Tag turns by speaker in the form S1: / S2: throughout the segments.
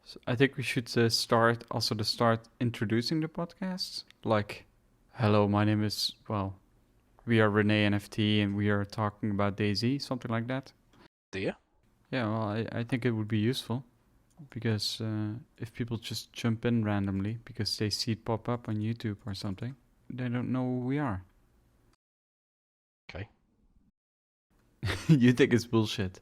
S1: So I think we should start introducing the podcast. Like, hello, my name is, we are René and FT and we are talking about DayZ, something like that.
S2: Do you?
S1: Yeah, well, I think it would be useful because if people just jump in randomly because they see it pop up on YouTube or something, they don't know who we are.
S2: Okay.
S1: You think it's bullshit.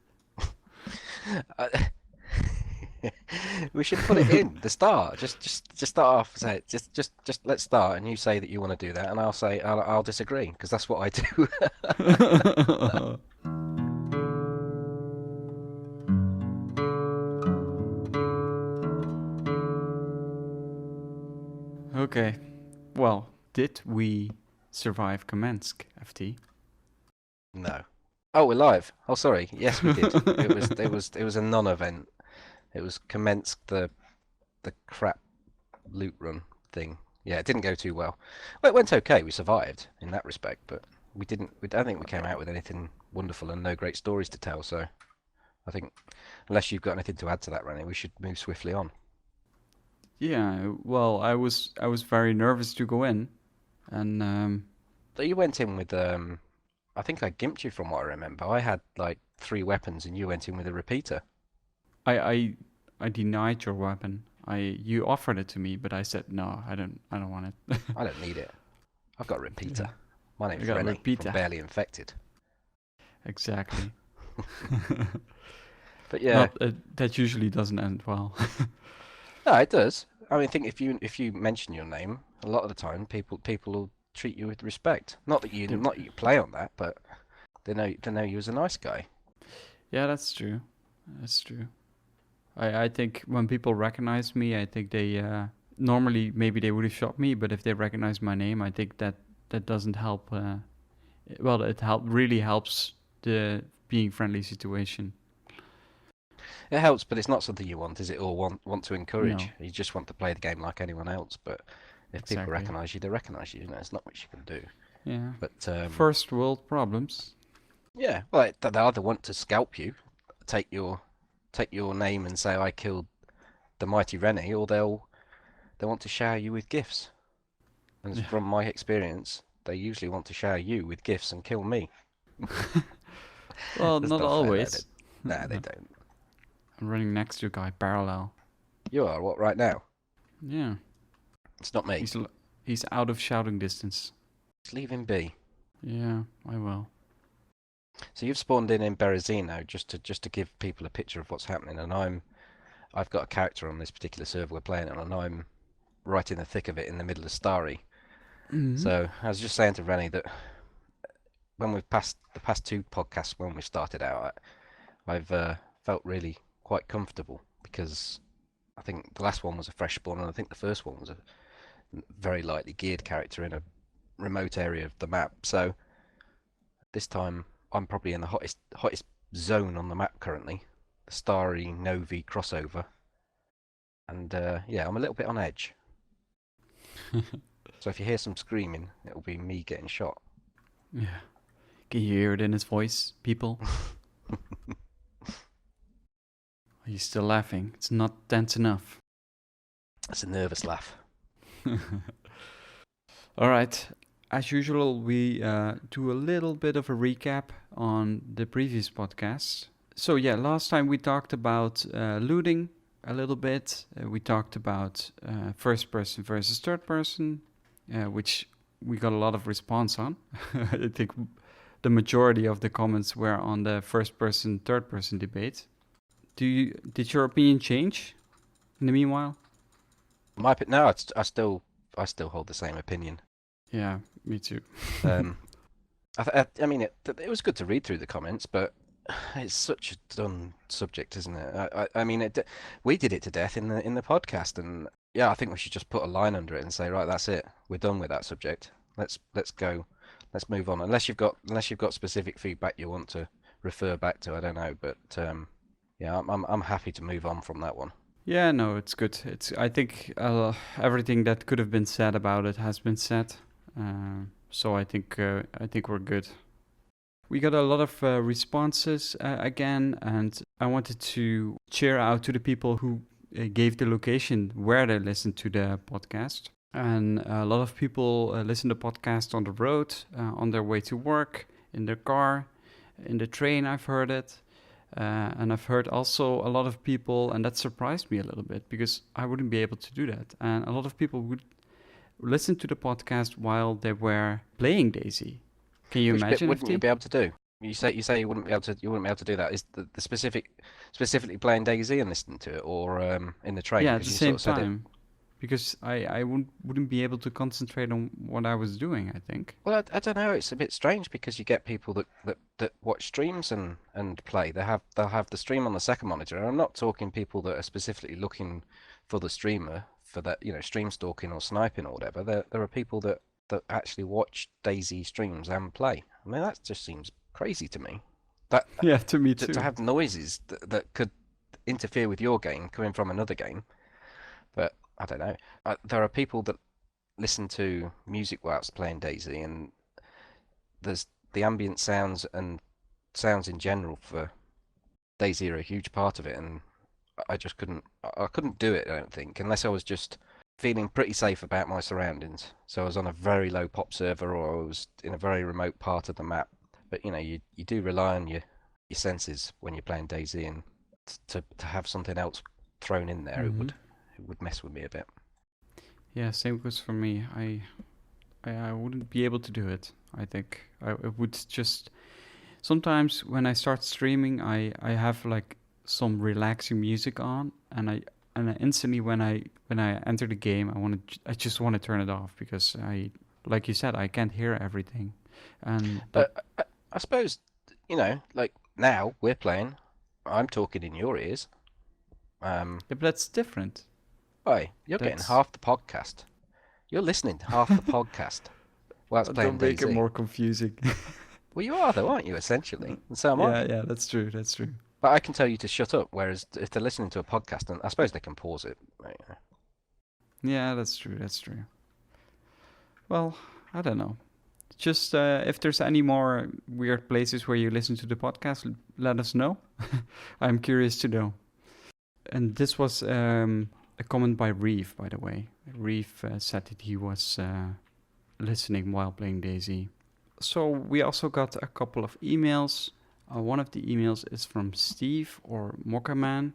S2: We should put it in the start. Just start off. Say just let's start, and you say that you want to do that, and I'll say I'll disagree because that's what I do.
S1: Okay. Well, did we survive Kamensk, FT?
S2: No. Oh, we're live. Oh, sorry. Yes, we did. It was a non-event. It was commenced the crap loot run thing. Yeah, it didn't go too well. Well, it went okay. We survived in that respect, but we didn't. I don't think we came out with anything wonderful and no great stories to tell. So, I think unless you've got anything to add to that, Rennie, we should move swiftly on.
S1: Yeah, well, I was very nervous to go in, and
S2: So you went in with I think I gimped you from what I remember. I had like 3 weapons, and you went in with a repeater.
S1: I denied your weapon. You offered it to me, but I said no, I don't want it.
S2: I don't need it. I've got a repeater.
S1: Yeah.
S2: My name's
S1: You got a
S2: Rennie
S1: repeater.
S2: from Barely Infected.
S1: Exactly.
S2: But yeah,
S1: That usually doesn't end well.
S2: no, it does. I mean, I think if you mention your name, a lot of the time people will treat you with respect. Not that you play on that, but they know you as a nice guy.
S1: Yeah, that's true. That's true. I think when people recognize me, I think they normally maybe they would have shot me, but if they recognize my name, I think that doesn't help. It really helps the being friendly situation.
S2: It helps, but it's not something you want, is it? Or want to encourage.
S1: No.
S2: You just want to play the game like anyone else. But if people
S1: Exactly.
S2: recognise you, they recognise you. You know, it's not much you can do.
S1: Yeah.
S2: But
S1: First world problems.
S2: yeah, well, they either want to scalp you, take your name and say I killed the mighty Rennie, or they'll want to shower you with gifts. And
S1: Yeah.
S2: from my experience, they usually want to shower you with gifts and kill me.
S1: Well,
S2: That's
S1: not
S2: not fair,
S1: always.
S2: No, they don't.
S1: I'm running next to a guy parallel.
S2: You are what right now?
S1: Yeah.
S2: It's not me.
S1: He's out of shouting distance.
S2: Just leave him be.
S1: Yeah, I will.
S2: So you've spawned in Berezino just to give people a picture of what's happening, and I've got a character on this particular server we're playing on, and I'm right in the thick of it in the middle of Starry.
S1: Mm-hmm.
S2: So I was just saying to Rennie that when we've passed the past 2 podcasts when we started out, I've felt really quite comfortable because I think the last one was a fresh spawn, and I think the first one was a very lightly geared character in a remote area of the map. So this time I'm probably in the hottest zone on the map currently, the Starry Novi crossover, and yeah, I'm a little bit on edge. So if you hear some screaming, it'll be me getting shot.
S1: Yeah. Can you hear it in his voice, people? He's still laughing. It's not tense enough.
S2: It's a nervous laugh.
S1: All right. As usual, we do a little bit of a recap on the previous podcast. So yeah, last time we talked about looting a little bit. We talked about first person versus third person, which we got a lot of response on. I think the majority of the comments were on the first person, third person debate. Did your opinion change in the meanwhile?
S2: No, I still hold the same opinion.
S1: Yeah, me too.
S2: I mean, it was good to read through the comments, but it's such a done subject, isn't it? I mean, we did it to death in the podcast, and yeah, I think we should just put a line under it and say, right, that's it. We're done with that subject. Let's go. Let's move on. Unless you've got specific feedback you want to refer back to, I don't know, but yeah, I'm happy to move on from that one.
S1: Yeah, no, it's good. I think everything that could have been said about it has been said. So I think we're good. We got a lot of responses again, and I wanted to cheer out to the people who gave the location where they listened to the podcast. And a lot of people listen to podcast on the road, on their way to work, in their car, in the train. I've heard it. And I've heard also a lot of people, and that surprised me a little bit because I wouldn't be able to do that. And a lot of people would listen to the podcast while they were playing DayZ. Can you imagine?
S2: Wouldn't you be able to do? You say you wouldn't be able to do that. Is the specifically playing DayZ and listening to it, or in the train?
S1: Yeah, at the same
S2: sort of
S1: time. Because I wouldn't be able to concentrate on what I was doing, I think.
S2: Well, I don't know. It's a bit strange because you get people that watch streams and play. They'll have the stream on the second monitor. And I'm not talking people that are specifically looking for the streamer for that, stream stalking or sniping or whatever. There are people that actually watch DayZ streams and play. I mean, that just seems crazy to me. That
S1: Yeah, to me too.
S2: to have noises that could interfere with your game coming from another game, but. I don't know. There are people that listen to music whilst playing DayZ, and there's the ambient sounds and sounds in general for DayZ are a huge part of it, and I just couldn't. I couldn't do it. I don't think, unless I was just feeling pretty safe about my surroundings. So I was on a very low pop server, or I was in a very remote part of the map. But you do rely on your senses when you're playing DayZ, and to have something else thrown in there,
S1: Mm-hmm.
S2: It would mess with me a bit.
S1: Yeah, same goes for me. I wouldn't be able to do it. I think I would just sometimes when I start streaming, I have like some relaxing music on, and I instantly when I enter the game, I just want to turn it off because like you said, I can't hear everything. And
S2: But I suppose like now we're playing. I'm talking in your ears.
S1: yeah, but that's different.
S2: Why? You're getting half the podcast. You're listening to half the podcast whilst playing
S1: Don't make it
S2: DayZ.
S1: more confusing.
S2: Well, you are though, aren't you? Essentially, and so am I.
S1: Yeah, that's true. That's true.
S2: But I can tell you to shut up. Whereas if they're listening to a podcast, and I suppose they can pause it. Right?
S1: Yeah, that's true. That's true. Well, I don't know. Just if there's any more weird places where you listen to the podcast, let us know. I'm curious to know. And this was a comment by Reef, by the way. Reef said that he was listening while playing DayZ. So we also got a couple of emails. One of the emails is from Steve or Mokkaman,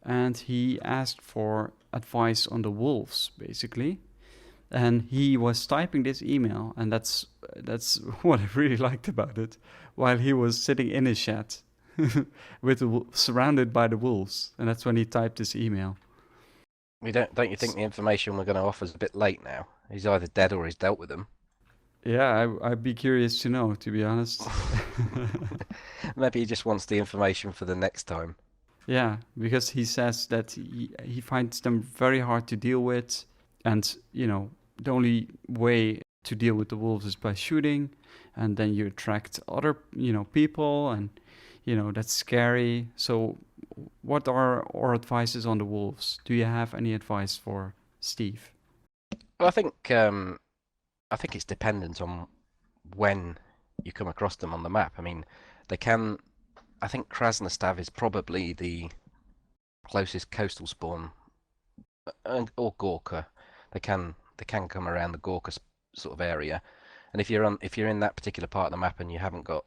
S1: and he asked for advice on the wolves, basically. And he was typing this email, and that's what I really liked about it, while he was sitting in his shed surrounded by the wolves, and that's when he typed this email.
S2: Don't you think the information we're going to offer is a bit late now? He's either dead or he's dealt with them.
S1: Yeah, I'd be curious to know, to be honest.
S2: Maybe he just wants the information for the next time.
S1: Yeah, because he says that he finds them very hard to deal with, and the only way to deal with the wolves is by shooting, and then you attract other people, and that's scary. So what are our advices on the wolves? Do you have any advice for Steve?
S2: Well, I think it's dependent on when you come across them on the map. I mean, I think Krasnostav is probably the closest coastal spawn, or Gorka. They can come around the Gorka sort of area, and if you're in that particular part of the map and you haven't got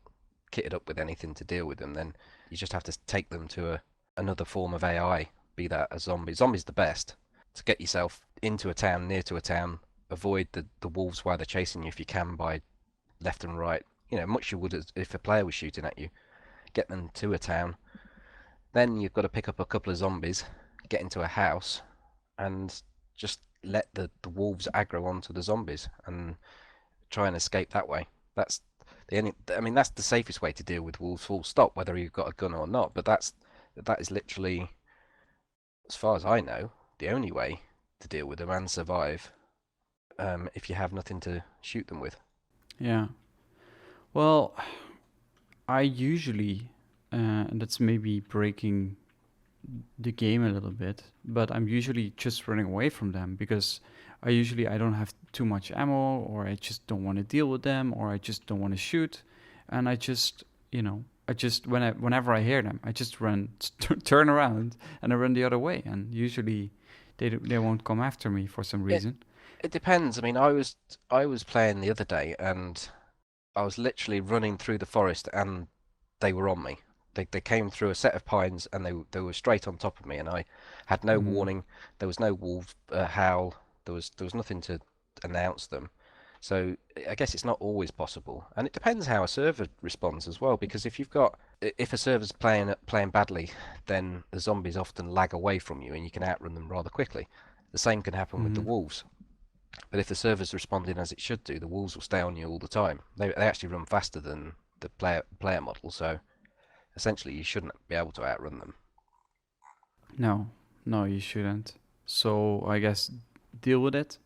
S2: kitted up with anything to deal with them, then you just have to take them to another form of AI, be that a zombie. Zombie's the best to get yourself into a town, near to a town. Avoid the wolves while they're chasing you if you can, by left and right. Much you would if a player was shooting at you. Get them to a town. Then you've got to pick up a couple of zombies, get into a house, and just let the wolves aggro onto the zombies and try and escape that way. That's the safest way to deal with wolves, full stop, whether you've got a gun or not. But that is literally, as far as I know, the only way to deal with them and survive, if you have nothing to shoot them with.
S1: Yeah. Well, I usually, and that's maybe breaking the game a little bit, but I'm usually just running away from them because I don't have too much ammo, or I just don't want to deal with them, or I just don't want to shoot, and I just whenever I hear them, I just turn around and I run the other way, and usually they won't come after me for some
S2: It
S1: reason.
S2: it depends. I mean, I was playing the other day and I was literally running through the forest and they were on me. They came through a set of pines and they were straight on top of me and I had no
S1: Mm,
S2: warning. There was no wolf howl. There was nothing to announce them. So I guess it's not always possible, and it depends how a server responds as well. Because if a server's playing badly, then the zombies often lag away from you, and you can outrun them rather quickly. The same can happen with the
S1: mm.
S2: wolves. But if the server's responding as it should do, the wolves will stay on you all the time. They actually run faster than the player model, so essentially you shouldn't be able to outrun them.
S1: No, no, you shouldn't. So I guess deal with it.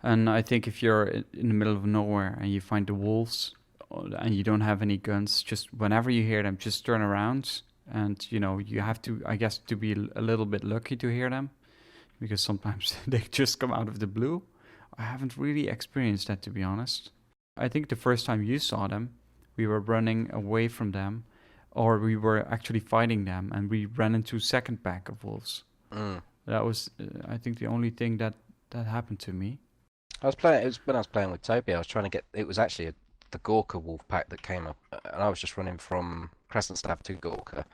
S1: And I think if you're in the middle of nowhere and you find the wolves and you don't have any guns, just whenever you hear them, just turn around. And you have to, I guess, to be a little bit lucky to hear them, because sometimes they just come out of the blue. I haven't really experienced that, to be honest. I think the first time you saw them, we were running away from them, or we were actually fighting them, and we ran into second pack of wolves.
S2: Mm.
S1: That was, I think, the only thing that happened to me.
S2: It was when I was playing with Toby. I was trying to get. It was actually the Gorka wolf pack that came up, and I was just running from Crescent Staff to Gorka.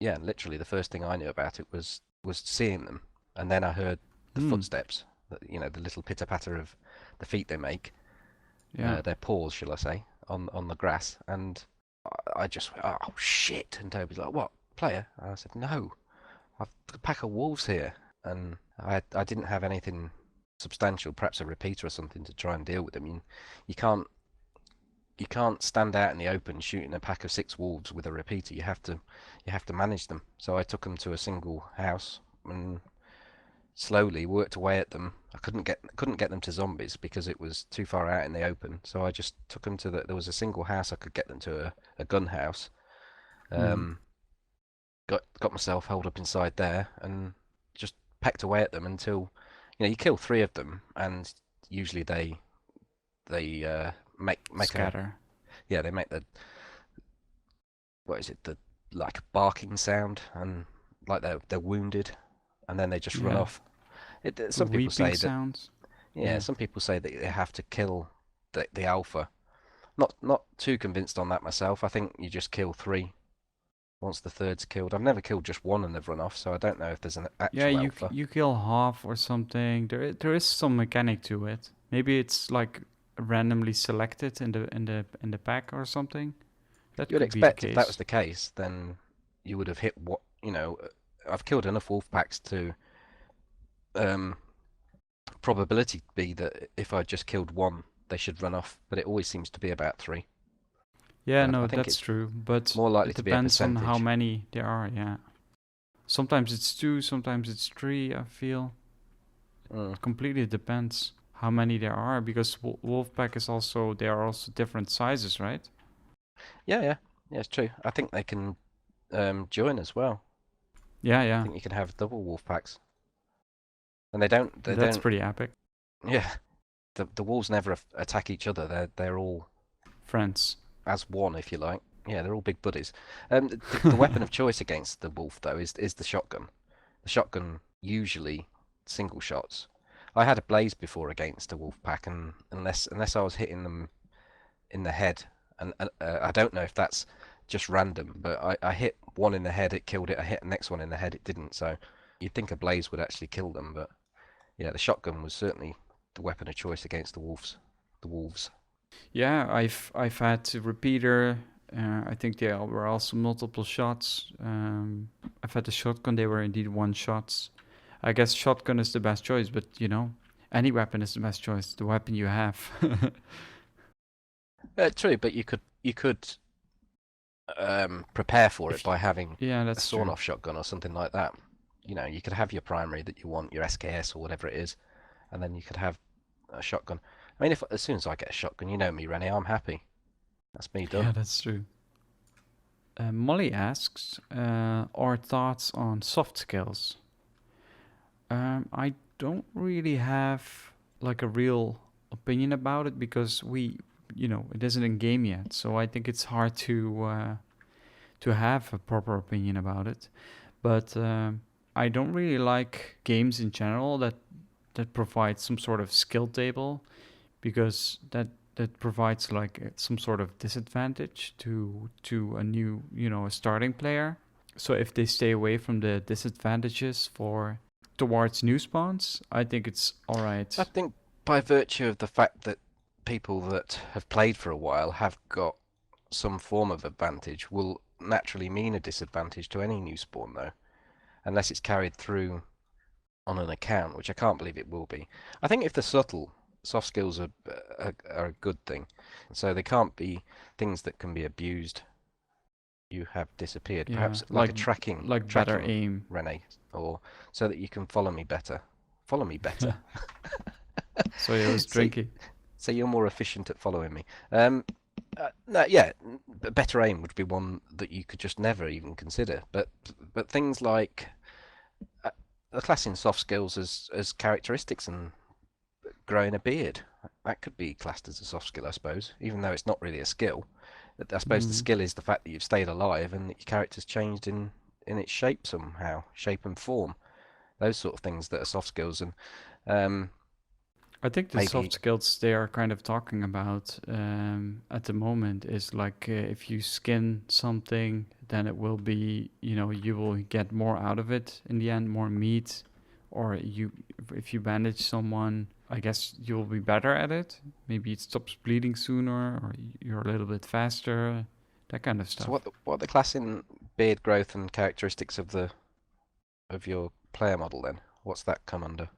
S2: Yeah, literally the first thing I knew about it was seeing them, and then I heard the
S1: Hmm.
S2: footsteps. The little pitter patter of the feet they make,
S1: Yeah.
S2: their paws, shall I say, on the grass, and I just went, oh shit! And Toby's like, "What, player?" And I said, "No, I've got a pack of wolves here," and I didn't have anything substantial, perhaps a repeater or something to try and deal with them. You can't you can't stand out in the open shooting a pack of 6 wolves with a repeater. You have to manage them. So I took them to a single house and slowly worked away at them. I couldn't get them to zombies because it was too far out in the open. So I just took them to there was a single house I could get them to a gun house.
S1: Mm-hmm.
S2: Um, got myself held up inside there and just pecked away at them until you kill 3 of them and usually they make a
S1: Scatter.
S2: yeah, they make the what is it, the like barking sound, and like they're wounded, and then they just run
S1: Yeah.
S2: off. Some people
S1: Weeping
S2: say that
S1: sounds.
S2: yeah,
S1: Yeah.
S2: some people say that they have to kill the alpha. Not too convinced on that myself. I think you just kill 3 once the third's killed. I've never killed just one and they've run off, so I don't know if there's an
S1: Yeah,
S2: actual alpha.
S1: you kill half or something. There is some mechanic to it. Maybe it's like randomly selected in the pack or something. That
S2: You would
S1: could be the
S2: expect if that was
S1: case.
S2: the case, then you would have hit I've killed enough wolf packs to um, probability be that if I just killed one, they should run off, but it always seems to be about 3.
S1: Yeah,
S2: I
S1: no,
S2: think
S1: that's
S2: it's
S1: true. But
S2: more likely
S1: it
S2: to be a
S1: depends on how
S2: percentage.
S1: many there are. Yeah. Sometimes it's 2, sometimes it's 3. I feel
S2: Mm.
S1: it completely depends how many there are, because wolf pack is also, they are also different sizes, right?
S2: Yeah, it's true. I think they can join as well.
S1: Yeah,
S2: I
S1: yeah.
S2: think you can have double wolf packs, and they don't.
S1: That's pretty epic.
S2: Yeah, the wolves never attack each other. They're all
S1: Friends.
S2: as one, if you like. Yeah, they're all big buddies. The weapon of choice against the wolf though is the shotgun. The shotgun usually single shots. I had a blaze before against a wolf pack, and unless I was hitting them in the head, and I don't know if that's just random, but I hit one in the head, it killed it. I hit the next one in the head, it didn't. So you'd think a blaze would actually kill them, but yeah, the shotgun was certainly the weapon of choice against the wolves. The wolves.
S1: Yeah, I've had a repeater. I think there were also multiple shots. I've had the shotgun. They were indeed one shots. I guess shotgun is the best choice, but any weapon is the best choice. The weapon you have.
S2: True, but you could prepare for it
S1: if
S2: by having
S1: Yeah,
S2: a
S1: that's true.
S2: sawn-off shotgun or something like that. You could have your primary that you want, your SKS or whatever it is, and then you could have a shotgun. I mean, if as soon as I get a shotgun, you know me, René, I'm happy. That's me done.
S1: Yeah, that's true. Molly asks, our thoughts on soft skills. I don't really have like a real opinion about it, because it isn't in game yet. So I think it's hard to to have a proper opinion about it. But I don't really like games in general that provide some sort of skill table, because that provides like some sort of disadvantage to a new, a starting player. So if they stay away from the disadvantages for towards new spawns, I think it's all right.
S2: I think by virtue of the fact that people that have played for a while have got some form of advantage will naturally mean a disadvantage to any new spawn, though, unless it's carried through on an account, which I can't believe it will be. I think if they're subtle, soft skills are a good thing, so they can't be things that can be abused. You have disappeared,
S1: Yeah,
S2: perhaps like a tracking,
S1: better aim.
S2: René, or so that you can follow me better. Follow me better.
S1: So it was drinking.
S2: So you're more efficient at following me. No, yeah, better aim would be one that you could just never even consider. But things like the class in soft skills as characteristics and growing a beard, that could be classed as a soft skill, I suppose, even though it's not really a skill. I suppose the skill is the fact that you've stayed alive and that your character's changed in its shape somehow, shape and form. Those sort of things that are soft skills. And
S1: I think the soft skills they are kind of talking about at the moment is like if you skin something, then it will be, you will get more out of it in the end, more meat. Or if you bandage someone, I guess you'll be better at it. Maybe it stops bleeding sooner, or you're a little bit faster, that kind of stuff.
S2: So what the class in beard growth and characteristics of your player model then? What's that come under?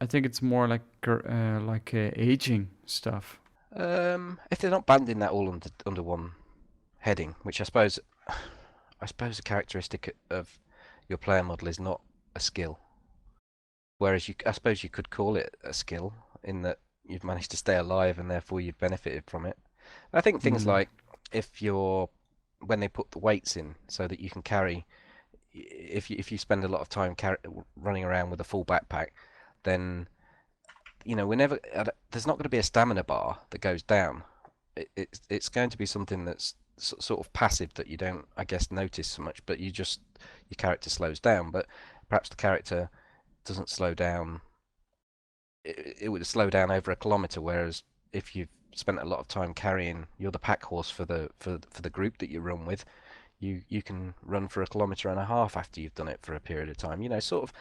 S1: I think it's more like aging stuff.
S2: If they're not banding that all under one heading, which I suppose a characteristic of your player model is not a skill. Whereas I suppose you could call it a skill in that you've managed to stay alive and therefore you've benefited from it. I think things like when they put the weights in so that you can carry, if you spend a lot of time running around with a full backpack, then there's not going to be a stamina bar that goes down. It's going to be something that's sort of passive that you don't, I guess, notice so much, but your character slows down. But perhaps the character doesn't slow down. It would slow down over a kilometer, whereas if you've spent a lot of time carrying, you're the pack horse for the group that you run with, you can run for 1.5 kilometers after you've done it for a period of time. Sort of.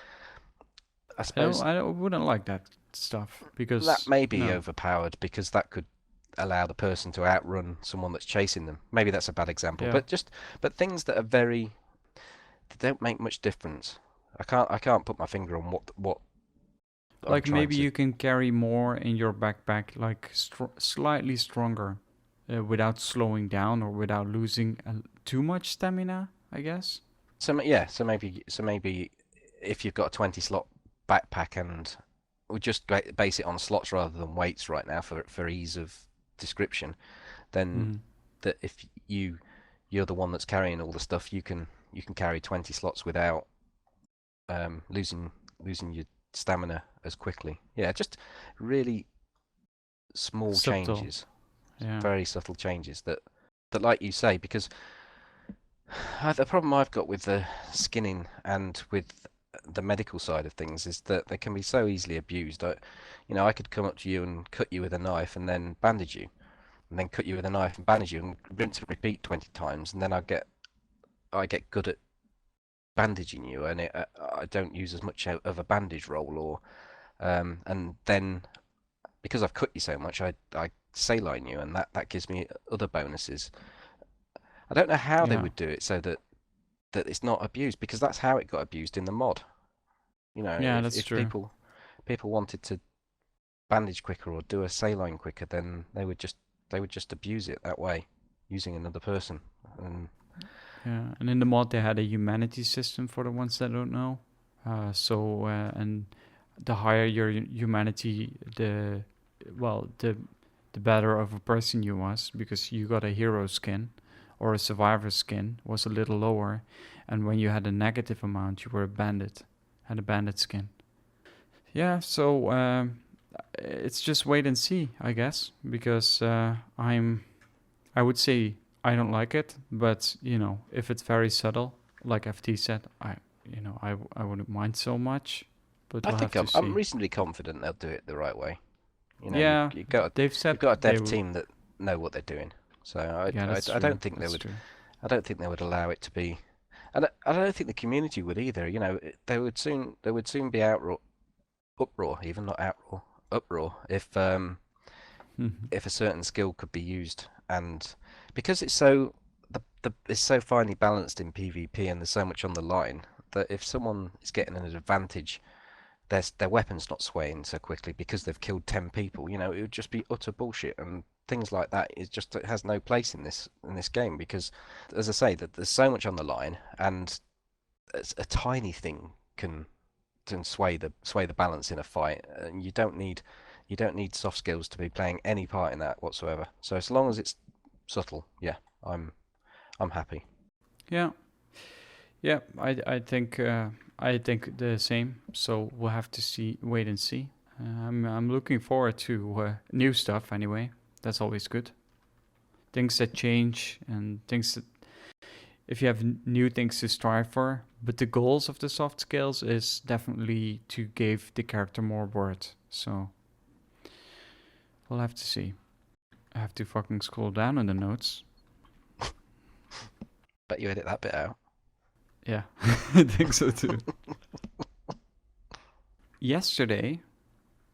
S2: I suppose
S1: I wouldn't like that stuff, because
S2: that may be overpowered, because that could allow the person to outrun someone that's chasing them. Maybe that's a bad example, but things that are they don't make much difference. I can't put my finger on what.
S1: Like maybe you can carry more in your backpack, like slightly stronger, without slowing down or without losing too much stamina, I guess.
S2: So maybe if you've got a 20 slot backpack, and we'll just base it on slots rather than weights right now for ease of description, then that if you're the one that's carrying all the stuff, you can carry 20 slots without losing your stamina as quickly. Yeah, just really small changes, very subtle changes that like you say, because the problem I've got with the skinning and with the medical side of things is that they can be so easily abused. I could come up to you and cut you with a knife and then bandage you, and then cut you with a knife and bandage you, and rinse and repeat 20 times, and then I get good at bandaging you, and I don't use as much of a bandage roll, and then because I've cut you so much, I saline you, and that gives me other bonuses. I don't know how they would do it so that it's not abused, because that's how it got abused in the mod. If true. People wanted to bandage quicker or do a saline quicker, then they would just abuse it that way, using another person.
S1: And in the mod they had a humanity system, for the ones that don't know. And the higher your humanity, the better of a person you was, because you got a hero skin or a survivor skin was a little lower, and when you had a negative amount, you were a bandit, had a bandit skin. Yeah, so it's just wait and see, I guess, because I would say I don't like it, but if it's very subtle, like FT said, I wouldn't mind so much. But
S2: I
S1: we'll have
S2: think
S1: to see.
S2: I'm reasonably confident they'll do it the right way.
S1: Yeah, they've said
S2: you've got a
S1: they
S2: dev
S1: will.
S2: team that know what they're doing. So
S1: Yeah, that's
S2: I
S1: true.
S2: don't think they
S1: That's
S2: would.
S1: true.
S2: I don't think they would allow it to be, and I don't think the community would either. There would soon be uproar, even not outroar, uproar if a certain skill could be used, and because it's so finely balanced in PvP and there's so much on the line that if someone is getting an advantage, their weapon's not swaying so quickly because they've killed 10 people. It would just be utter bullshit, and things like that it has no place in this game because, as I say, that there's so much on the line, and a tiny thing can sway the balance in a fight, and you don't need soft skills to be playing any part in that whatsoever. So as long as it's subtle, yeah, I'm happy.
S1: Yeah, yeah. I think the same. So we'll have to wait and see. I'm looking forward to new stuff anyway. That's always good. Things that change and things that if you have new things to strive for. But the goals of the soft skills is definitely to give the character more worth. So we'll have to see. I have to fucking scroll down in the notes.
S2: Bet you edit that bit out.
S1: Yeah, I think so too. Yesterday,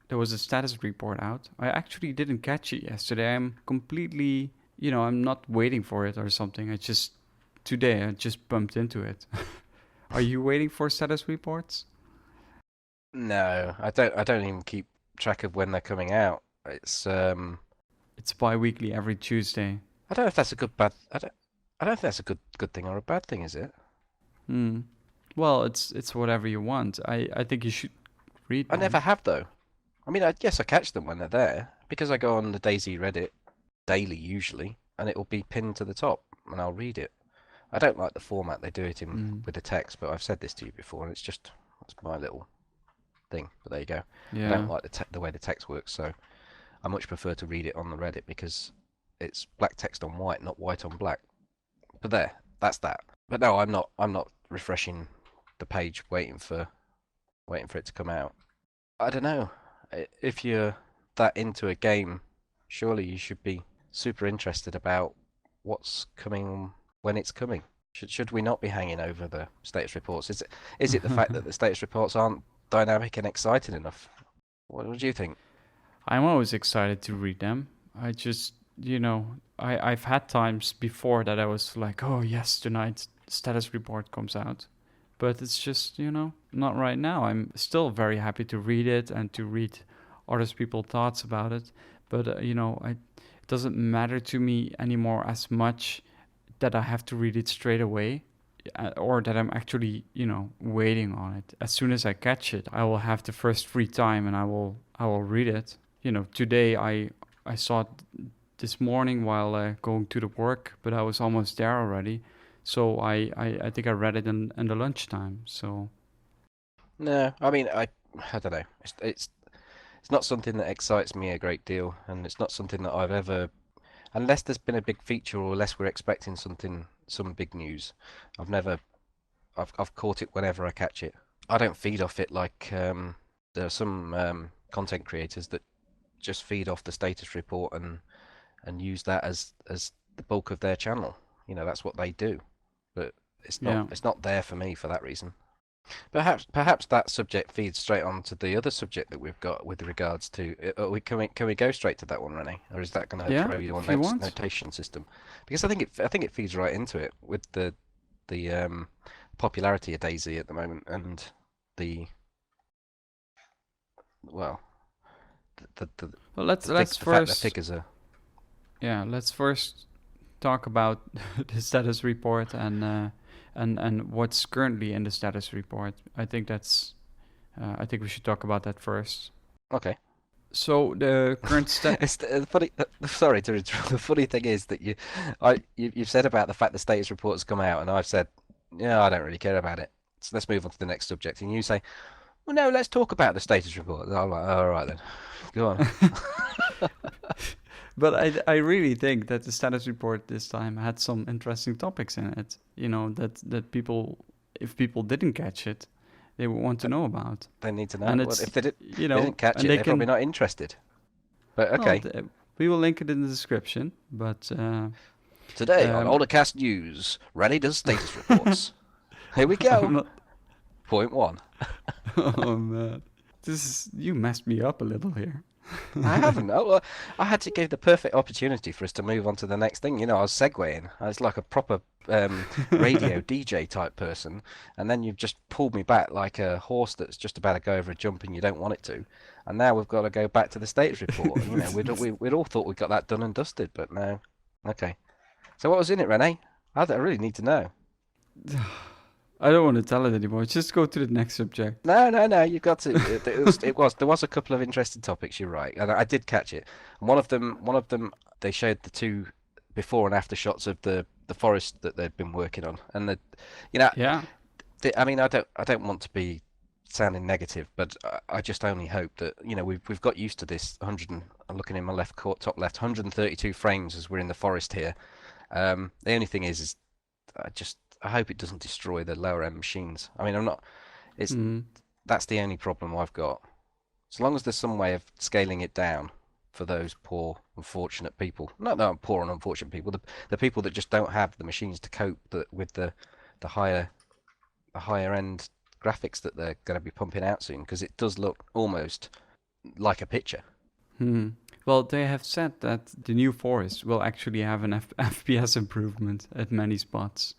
S1: there was a status report out. I actually didn't catch it yesterday. I'm completely, I'm not waiting for it or something. Today I just bumped into it. Are you waiting for status reports?
S2: No, I don't even keep track of when they're coming out. It's
S1: bi-weekly every Tuesday.
S2: I don't know if that's a good bad. I don't think that's a good thing or a bad thing, is it?
S1: Well, it's whatever you want. I think you should read them.
S2: I never have though. I mean, yes, I catch them when they're there because I go on the DayZ Reddit daily usually, and it will be pinned to the top, and I'll read it. I don't like the format they do it in with the text, but I've said this to you before, and it's my little thing. But there you go.
S1: Yeah.
S2: I don't like the way the text works, so I much prefer to read it on the Reddit because it's black text on white, not white on black. But that's that. But no, I'm not refreshing the page waiting for it to come out. I don't know. If you're that into a game, surely you should be super interested about what's coming when it's coming. Should we not be hanging over the status reports? Is it the fact that the status reports aren't dynamic and exciting enough? What do you think?
S1: I'm always excited to read them. I just, I've had times before that I was like, oh yes, tonight's status report comes out. But it's just, not right now. I'm still very happy to read it and to read other people's thoughts about it. But, it doesn't matter to me anymore as much that I have to read it straight away or that I'm actually, waiting on it. As soon as I catch it, I will have the first free time and I will read it. Today I saw it this morning while going to the work, but I was almost there already. So I think I read it in the lunchtime. So
S2: no, I mean I don't know. It's not something that excites me a great deal, and it's not something that I've ever, unless there's been a big feature or unless we're expecting some big news. I've caught it whenever I catch it. I don't feed off it like there are some content creators that just feed off the status report and use that as the bulk of their channel. That's what they do. But it's not there for me for that reason. Perhaps that subject feeds straight on to the other subject that we've got with regards to. Can we go straight to that one, René, or is that going to throw you on next notation system? Because I think it feeds right into it with the popularity of DayZ at the moment and the
S1: let's first
S2: figures are.
S1: Yeah, let's first talk about the status report and what's currently in the status report. I think we should talk about that first.
S2: Okay.
S1: So the current status.
S2: Funny. Sorry to interrupt. The funny thing is that you've said about the fact the status reports come out, and I've said, yeah, I don't really care about it. So let's move on to the next subject. And you say, well, no, let's talk about the status report. And I'm like, all right then, go on.
S1: But I really think that the status report this time had some interesting topics in it. You know, that people, if people didn't catch it, they would want to know about.
S2: They need to know.
S1: And
S2: Well,
S1: it's,
S2: if they
S1: you
S2: they
S1: know,
S2: didn't catch
S1: and
S2: it,
S1: they
S2: they're probably
S1: can,
S2: not interested. But
S1: well,
S2: okay.
S1: we will link it in the description. But
S2: Today on
S1: um,
S2: Altarcast News, René does status reports. Here we
S1: I'm
S2: go.
S1: not.
S2: Point 1.
S1: Oh man, you messed me up a little here.
S2: I haven't. Well, I had to give the perfect opportunity for us to move on to the next thing. You know, I was segueing. I was like a proper radio DJ type person, and then you've just pulled me back like a horse that's just about to go over a jump and you don't want it to. And now we've got to go back to the status report. And, you know, we'd all thought we got that done and dusted, but no. Okay. So what was in it, René? I really need to know.
S1: I don't want to tell it anymore. Just go to the next subject.
S2: No. You've got to. There was a couple of interesting topics. You're right, and I did catch it. And one of them, they showed the two before and after shots of the forest that they'd been working on, and
S1: Yeah.
S2: I mean, I don't want to be sounding negative, but I just only hope that we've got used to this 100. I'm looking in my top left, 132 frames as we're in the forest here. The only thing is I hope it doesn't destroy the lower end machines. I mean, that's the only problem I've got. As long as there's some way of scaling it down for those poor, unfortunate people. Not that I'm poor and unfortunate people. The people that just don't have the machines to cope with the higher end graphics that they're going to be pumping out soon, because it does look almost like a picture.
S1: Well, they have said that the new forest will actually have an FPS improvement at many spots.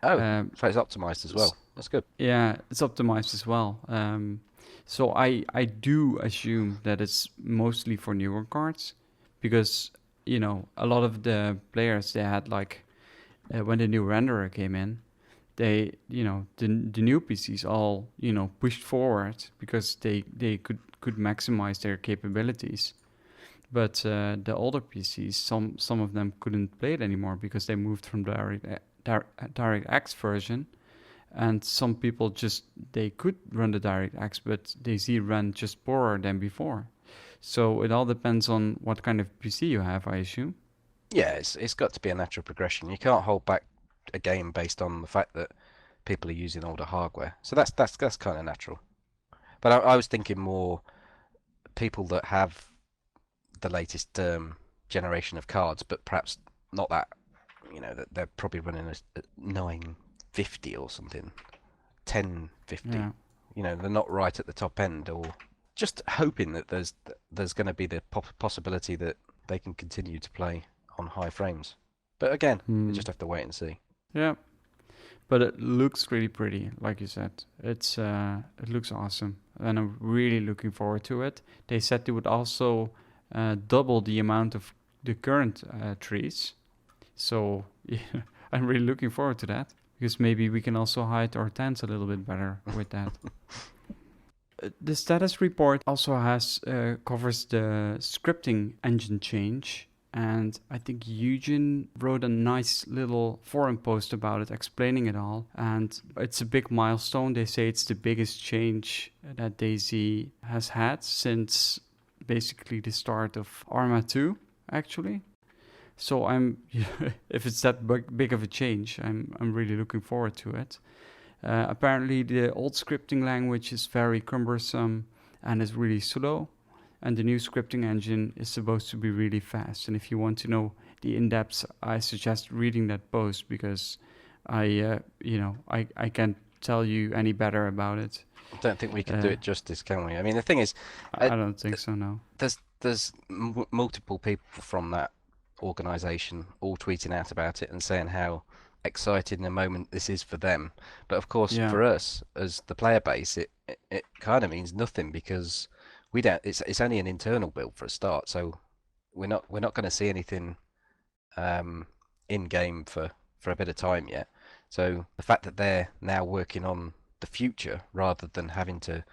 S2: Oh, so it's optimized as well. That's good.
S1: Yeah, it's optimized as well. So I do assume that it's mostly for newer cards, because a lot of the players, they had like when the new renderer came in, they the new PCs all pushed forward because they could maximize their capabilities. But the older PCs, some of them couldn't play it anymore because they moved from DirectX version, and some people they could run the DirectX, but DayZ ran just poorer than before. So it all depends on what kind of PC you have, I assume.
S2: Yeah, it's got to be a natural progression. You can't hold back a game based on the fact that people are using older hardware. So that's kind of natural. But I was thinking more people that have the latest generation of cards, but perhaps not that. That they're probably running a 950 or something, 1050.
S1: Yeah.
S2: They're not right at the top end, or just hoping that there's going to be the possibility that they can continue to play on high frames. But again, we just have to wait and see.
S1: Yeah, but it looks really pretty, like you said. It looks awesome, and I'm really looking forward to it. They said they would also double the amount of the current trees. So yeah, I'm really looking forward to that, because maybe we can also hide our tents a little bit better with that. The status report also covers the scripting engine change, and I think Eugen wrote a nice little forum post about it, explaining it all. And it's a big milestone. They say it's the biggest change that DayZ has had since basically the start of Arma 2, actually. So if it's that big of a change, I'm really looking forward to it. Apparently, the old scripting language is very cumbersome and is really slow, and the new scripting engine is supposed to be really fast. And if you want to know the in-depths, I suggest reading that post, because I can't tell you any better about it.
S2: I don't think we can do it justice, can we? I mean, the thing is,
S1: I don't think so. No.
S2: There's multiple people from that organization all tweeting out about it and saying how exciting a moment this is for them. But of course, for us as the player base, it kind of means nothing, because we don't. It's only an internal build for a start, so we're not going to see anything in game for a bit of time yet. So the fact that they're now working on the future rather than having to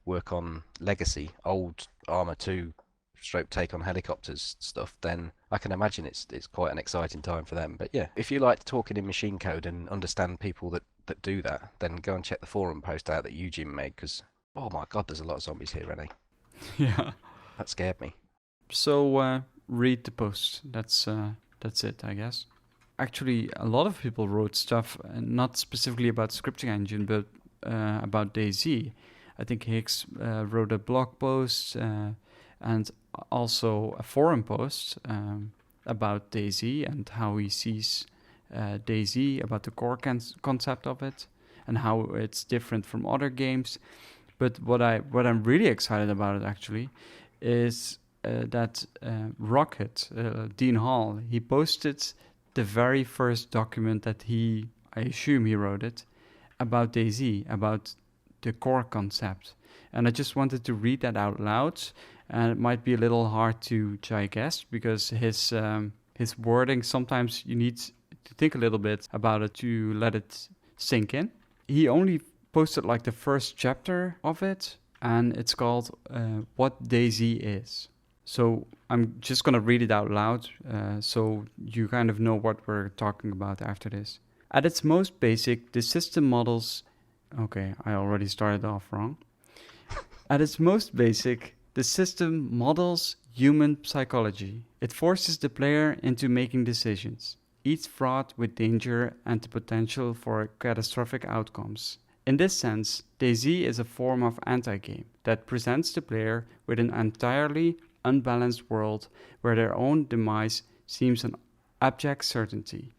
S2: work on legacy old Arma 2 / take on helicopters stuff, then I can imagine it's quite an exciting time for them. But yeah, if you like talking in machine code and understand people that do that, then go and check the forum post out that Eugen made, because oh my god, there's a lot of zombies here, René.
S1: Yeah,
S2: that scared me.
S1: So read the post. That's it, I guess. Actually, a lot of people wrote stuff, not specifically about scripting engine, but about DayZ. I think Hicks wrote a blog post and also a forum post about DayZ and how he sees DayZ, about the core concept of it and how it's different from other games. But what I'm really excited about it actually is that Rocket, Dean Hall, he posted the very first document that I assume he wrote it, about DayZ, about the core concept. And I just wanted to read that out loud. And it might be a little hard to digest because his wording, sometimes you need to think a little bit about it to let it sink in. He only posted like the first chapter of it, and it's called What DayZ Is. So I'm just going to read it out loud so you kind of know what we're talking about after this. At its most basic, the system models... Okay, I already started off wrong. At its most basic, the system models human psychology. It forces the player into making decisions, each fraught with danger and the potential for catastrophic outcomes. In this sense, DayZ is a form of anti-game that presents the player with an entirely unbalanced world where their own demise seems an abject certainty.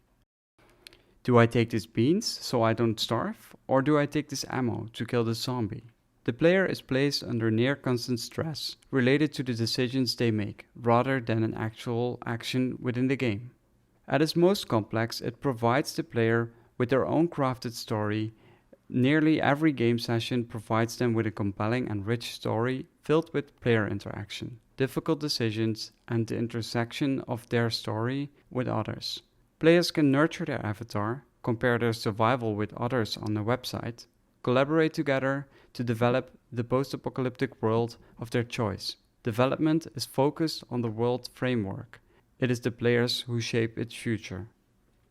S1: Do I take these beans so I don't starve, or do I take this ammo to kill the zombie? The player is placed under near constant stress related to the decisions they make, rather than an actual action within the game. At its most complex, it provides the player with their own crafted story. Nearly every game session provides them with a compelling and rich story filled with player interaction, difficult decisions, and the intersection of their story with others. Players can nurture their avatar, compare their survival with others on a website, collaborate together to develop the post-apocalyptic world of their choice. Development is focused on the world framework. It is the players who shape its future.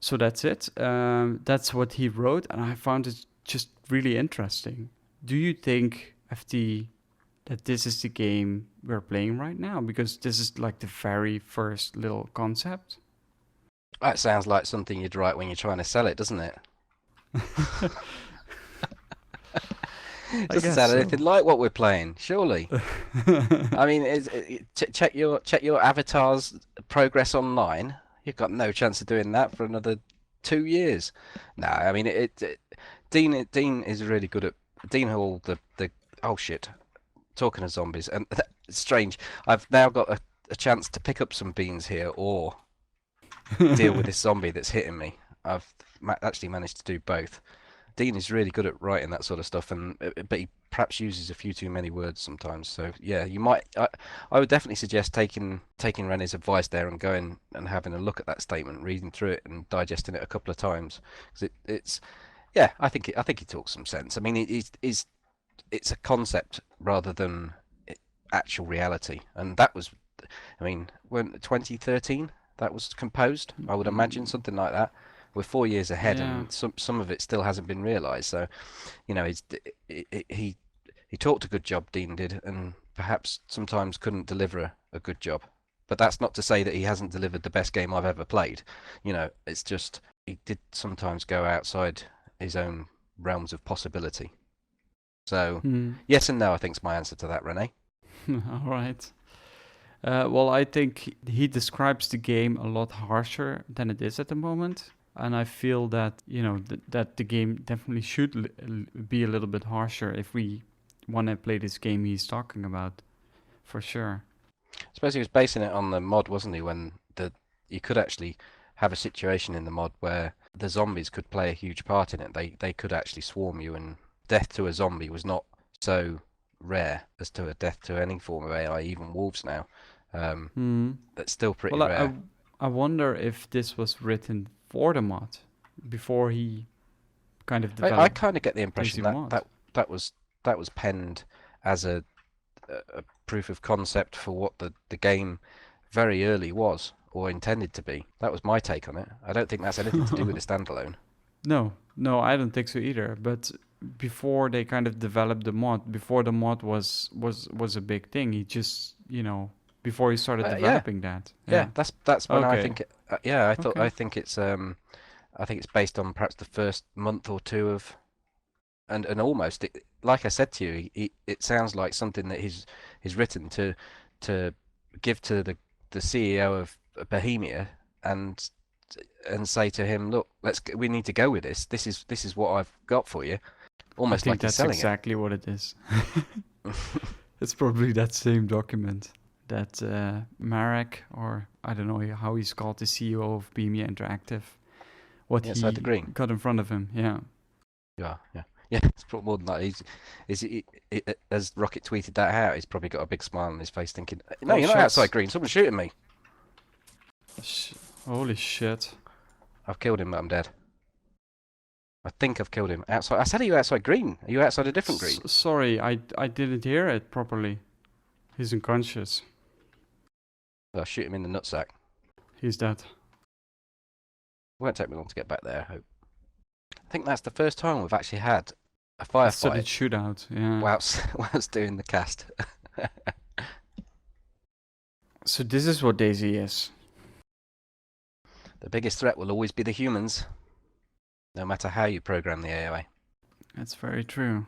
S1: So that's it. That's what he wrote, and I found it just really interesting. Do you think, FT, that this is the game we're playing right now? Because this is like the very first little concept.
S2: That sounds like something you'd write when you're trying to sell it, doesn't it? Doesn't sound anything like what we're playing, surely. I mean, check your avatar's progress online. You've got no chance of doing that for another 2 years. No, I mean Dean is really good at Dean Hall. The oh shit, talking of zombies, and it's strange. I've now got a chance to pick up some beans here or deal with this zombie that's hitting me. I've actually managed to do both. Dean is really good at writing that sort of stuff, but he perhaps uses a few too many words sometimes. So yeah, you might. I would definitely suggest taking René's advice there and going and having a look at that statement, reading through it, and digesting it a couple of times. Because it's yeah, I think he talks some sense. I mean, it's a concept rather than actual reality, and that was, I mean, when 2013 that was composed, I would imagine something like that. We're 4 years ahead, and some of it still hasn't been realised. So, you know, he talked a good job, Dean did, and perhaps sometimes couldn't deliver a good job. But that's not to say that he hasn't delivered the best game I've ever played. You know, it's just he did sometimes go outside his own realms of possibility. So, yes and no, I think is my answer to that, René.
S1: All right. Well, I think he describes the game a lot harsher than it is at the moment. And I feel that, you know, that the game definitely should be a little bit harsher if we want to play this game he's talking about, for sure.
S2: I suppose he was basing it on the mod, wasn't he? When you could actually have a situation in the mod where the zombies could play a huge part in it. They could actually swarm you, and death to a zombie was not so rare as to a death to any form of AI, even wolves now. That's still pretty rare.
S1: I wonder if this was written for the mod before he kind of developed.
S2: I kind of get the impression that was penned as a proof of concept for what the game very early was or intended to be. That was my take on it. I don't think that's anything to do with the standalone.
S1: No, I don't think so either. But before they kind of developed the mod, before the mod was a big thing, he just, you know, before you started
S2: Yeah,
S1: developing that.
S2: yeah.
S1: Yeah.
S2: That's when I
S1: Okay.
S2: think. Yeah, I
S1: Okay.
S2: think it's based on perhaps the first month or two of, and almost like I said to you, it sounds like something that he's written to give to the CEO of Bohemia and say to him, look, we need to go with this. This is what I've got for you.
S1: I
S2: Almost
S1: think
S2: like he's
S1: that's
S2: selling it.
S1: exactly what it is. It's probably that same document that Marek, or I don't know how he's called, the CEO of Bohemia Interactive, what
S2: Yeah, inside the
S1: he
S2: green.
S1: got in front of him. Yeah.
S2: Yeah, yeah, yeah. It's probably more than that. As Rocket tweeted that out, he's probably got a big smile on his face, thinking, "No,
S1: Oh,
S2: you're not outside
S1: shots.
S2: green. Someone's shooting me.
S1: Holy shit.
S2: I've killed him, but I'm dead. I think I've killed him outside. I said, are you outside green? Are you outside a different green?
S1: Sorry, I didn't hear it properly. He's unconscious.
S2: I'll shoot him in the nutsack.
S1: He's dead.
S2: It won't take me long to get back there, I hope. I think that's the first time we've actually had a
S1: A sudden
S2: firefight
S1: shootout, yeah.
S2: whilst doing the cast.
S1: So this is what DayZ is.
S2: The biggest threat will always be the humans, no matter how you program the AI.
S1: That's very true.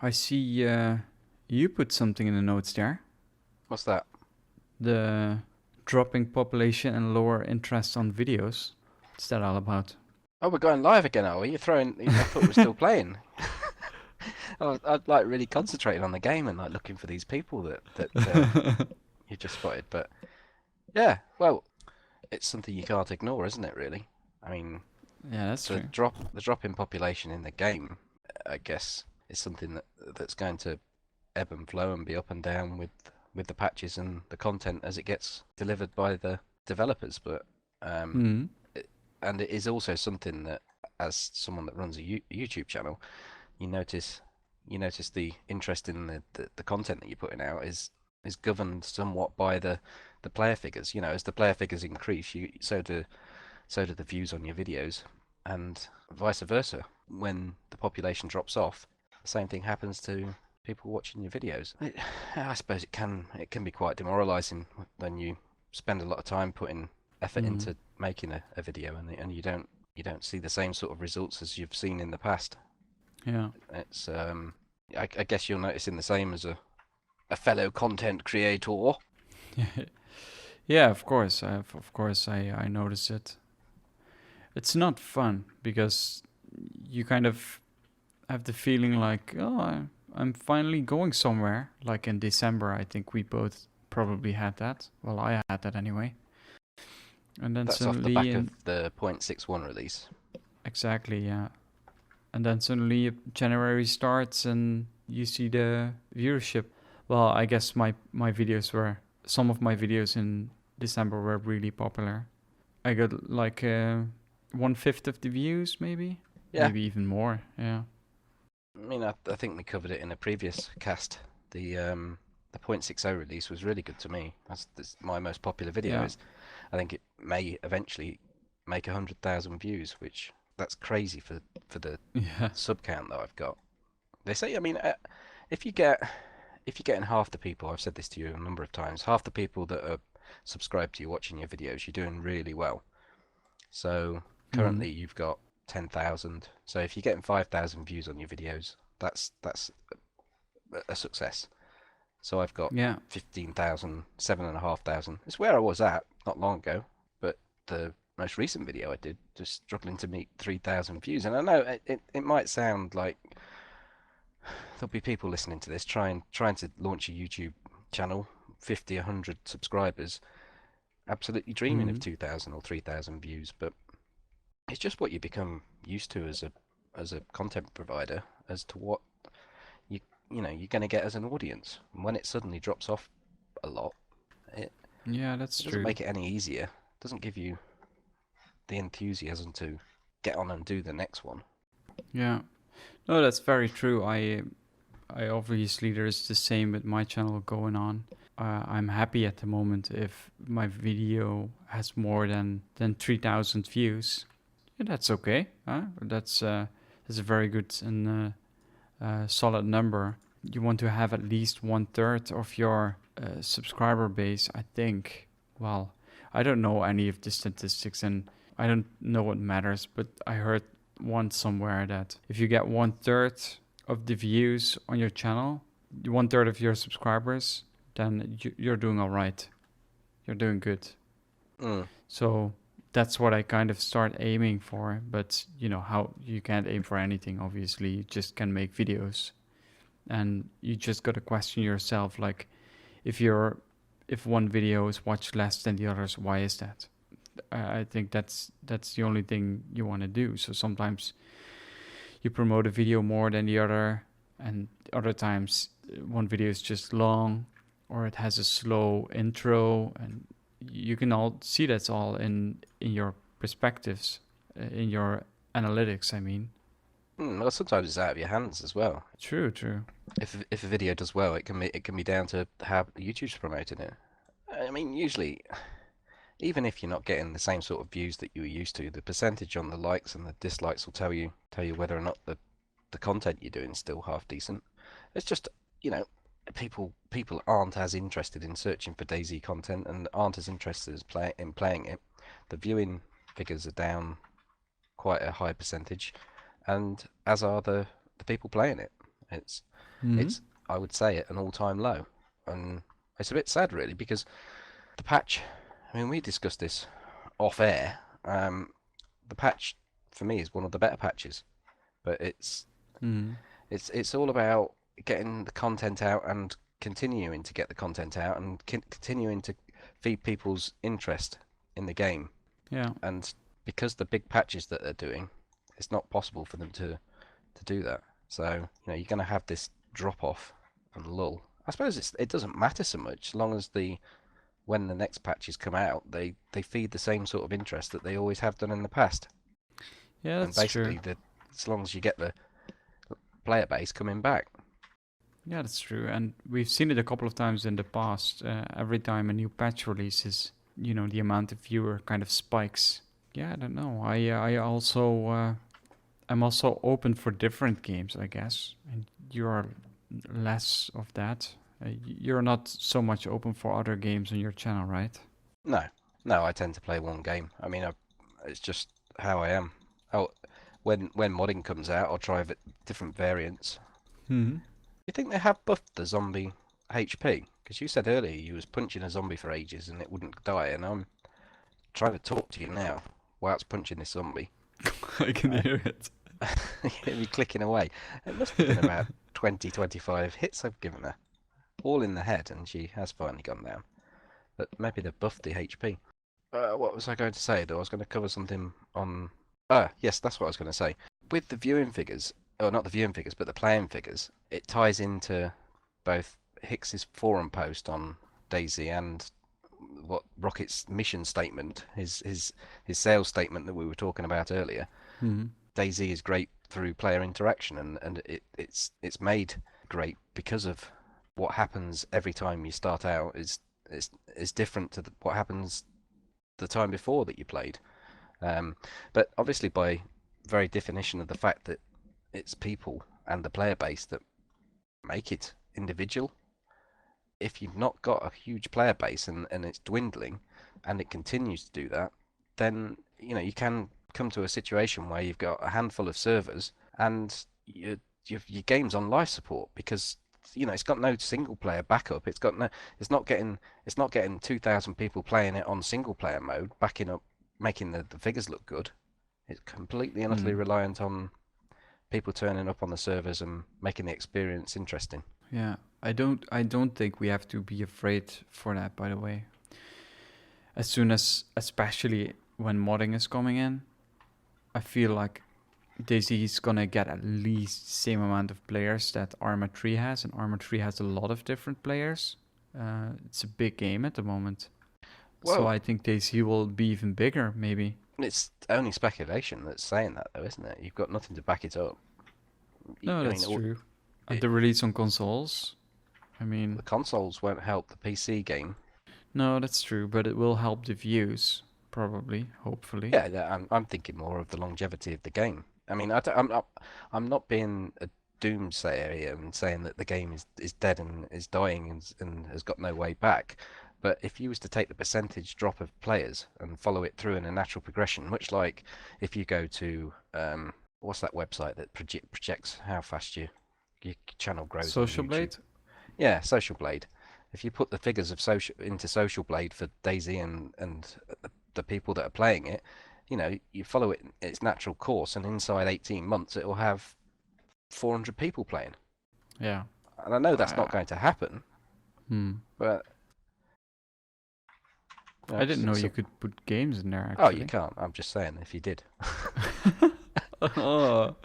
S1: I see you put something in the notes there.
S2: What's that?
S1: The dropping population and lower interest on videos. What's that all about?
S2: Oh, we're going live again, are we? You're throwing. I thought we were still playing. I'd like really concentrating on the game and like looking for these people that you just spotted. But yeah, well, it's something you can't ignore, isn't it? Really. I mean,
S1: Yeah, that's true.
S2: the drop in population in the game, I guess, is something that's going to ebb and flow and be up and down with the patches and the content as it gets delivered by the developers. But
S1: Hmm.
S2: and it is also something that, as someone that runs a YouTube channel, you notice the interest in the content that you're putting out is governed somewhat by the player figures. You know, as the player figures increase, so do the views on your videos, and vice versa. When the population drops off, the same thing happens to people watching your videos. I suppose it can be quite demoralizing when you spend a lot of time putting effort
S1: Hmm.
S2: into making a video and you don't see the same sort of results as you've seen in the past.
S1: Yeah.
S2: It's I guess you're noticing the same as a fellow content creator.
S1: Yeah, of course. I notice it. It's not fun because you kind of have the feeling like, oh, I'm finally going somewhere. Like in December, I think we both probably had that. Well, I had that anyway. And then
S2: That's off the
S1: suddenly,
S2: back of the 0.61 release.
S1: exactly, yeah. And then suddenly January starts and you see the viewership. Well, I guess some of my videos in December were really popular. I got like 1/5 of the views, maybe,
S2: Yeah,
S1: maybe even more. Yeah.
S2: I mean, I think we covered it in a previous cast. The 0.60 release was really good to me. That's my most popular video.
S1: Yeah.
S2: Is I think it may eventually make 100,000 views, which that's crazy for the
S1: Yeah.
S2: sub count that I've got. They say, I mean, if you're getting half the people, I've said this to you a number of times, half the people that are subscribed to you watching your videos, you're doing really well. So
S1: Mm.
S2: currently you've got 10,000. So if you're getting 5,000 views on your videos, that's a success. So I've got
S1: Yeah.
S2: 15,000, 7,500. It's where I was at not long ago, but the most recent video I did just struggling to meet 3,000 views. And I know it might sound like there'll be people listening to this trying to launch a YouTube channel, 50, 100 subscribers, absolutely dreaming of
S1: Mm.
S2: 2,000 or 3,000 views, but it's just what you become used to as a content provider as to what you you're going to get as an audience. And when it suddenly drops off a lot, it
S1: Yeah, that's
S2: it doesn't
S1: true.
S2: make it any easier. It doesn't give you the enthusiasm to get on and do the next one.
S1: Yeah. No, that's very true. I obviously there's the same with my channel going on. I'm happy at the moment if my video has more than 3,000 views. Yeah, that's okay. That's a very good and solid number. you want to have at least 1/3 of your subscriber base, I think. Well, I don't know any of the statistics and I don't know what matters, but I heard once somewhere that if you get 1/3 of the views on your channel, 1/3 of your subscribers, then you're doing all right. You're doing good. So that's what I kind of start aiming for. But you know how you can't aim for anything, obviously. You just can make videos. And you just got to question yourself, like, if one video is watched less than the others, why is that? I think that's the only thing you want to do. So sometimes you promote a video more than the other, and other times one video is just long or it has a slow intro, and you can all see that's all in your perspectives, in your analytics, I mean.
S2: Well, sometimes it's out of your hands as well.
S1: True.
S2: If a video does well, it can be down to how YouTube's promoting it. I mean, usually, even if you're not getting the same sort of views that you were used to, the percentage on the likes and the dislikes will tell you whether or not the content you're doing is still half decent. It's just, you know, people aren't as interested in searching for DayZ content and aren't as interested in playing it. The viewing figures are down quite a high percentage, and as are the people playing it. It's I would say at an all-time low, and it's a bit sad really, because the patch, I mean, we discussed this off air. The patch for me is one of the better patches, but it's all about getting the content out and continuing to get the content out and continuing to feed people's interest in the game.
S1: Yeah.
S2: And because the big patches that they're doing, it's not possible for them to do that. So, you know, you're going to have this drop off and lull. I suppose it doesn't matter so much, as long as when the next patches come out, they feed the same sort of interest that they always have done in the past.
S1: Yeah, that's
S2: basically,
S1: true.
S2: As long as you get the player base coming back.
S1: Yeah, that's true. And we've seen it a couple of times in the past. Every time a new patch releases, you know, the amount of viewer kind of spikes. Yeah, I don't know. I also I'm also open for different games, I guess. And you're less of that. You're not so much open for other games on your channel, right?
S2: No, I tend to play one game. I mean, it's just how I am. When modding comes out, I'll try different variants. You think they have buffed the zombie HP? Because you said earlier you was punching a zombie for ages and it wouldn't die, and I'm trying to talk to you now whilst punching this zombie.
S1: I can hear it.
S2: You're clicking away. It must have been about 20-25 hits I've given her, all in the head, and she has finally gone down. But maybe they've buffed the HP. What was I going to say, though? I was going to cover something on... yes, that's what I was going to say. With the viewing figures, or not the viewing figures, but the playing figures, it ties into both Hicks's forum post on DayZ and what Rocket's mission statement, his sales statement that we were talking about earlier. DayZ is great through player interaction, and it's made great because of what happens every time you start out is different to what happens the time before that you played. But obviously, by very definition of the fact that it's people and the player base that make it individual. If you've not got a huge player base and it's dwindling and it continues to do that, then you know you can come to a situation where you've got a handful of servers and your game's on life support, because you know it's got no single player backup. It's not getting 2,000 people playing it on single player mode, backing up, making the figures look good. It's completely and utterly reliant on people turning up on the servers and making the experience interesting.
S1: Yeah, I don't think we have to be afraid for that, by the way. As soon as, especially when modding is coming in, I feel like DayZ is gonna get at least the same amount of players that Arma 3 has, and Arma 3 has a lot of different players. It's a big game at the moment. Well, so I think DayZ will be even bigger, maybe.
S2: It's only speculation that's saying that, though, isn't it? You've got nothing to back it up.
S1: No, that's true. And the release on consoles, I mean...
S2: The consoles won't help the PC game.
S1: No, that's true, but it will help the views, probably, hopefully.
S2: Yeah, I'm thinking more of the longevity of the game. I mean, I'm not being doomsayer and saying that the game is dead and is dying and has got no way back. But if you was to take the percentage drop of players and follow it through in a natural progression, much like if you go to what's that website that projects how fast your channel grows on
S1: Social
S2: YouTube?
S1: Blade?
S2: Yeah, Social Blade. If you put the figures of Social Blade for DayZ and the people that are playing it, you know, you follow it its natural course, and inside 18 months it will have 400 people playing.
S1: Yeah.
S2: And I know that's not going to happen, but
S1: I didn't know you could put games in there,
S2: oh,
S1: actually.
S2: you can't. I'm just saying if you did.
S1: Oh.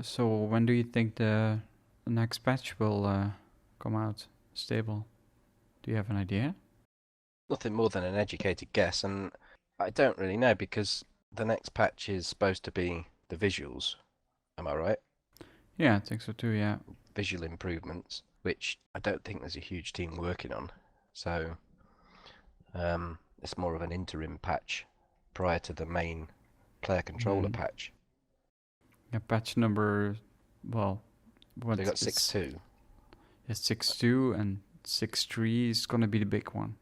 S1: So when do you think the next patch will come out stable? Do you have an idea?
S2: Nothing more than an educated guess, and I don't really know because the next patch is supposed to be the visuals. Am I right?
S1: Yeah, I think so too, yeah.
S2: Visual improvements, which I don't think there's a huge team working on. So it's more of an interim patch prior to the main player controller patch.
S1: Yeah, patch number, well, what
S2: They got 6.2.
S1: Yeah, 6.2 and 6.3 is gonna be the big one.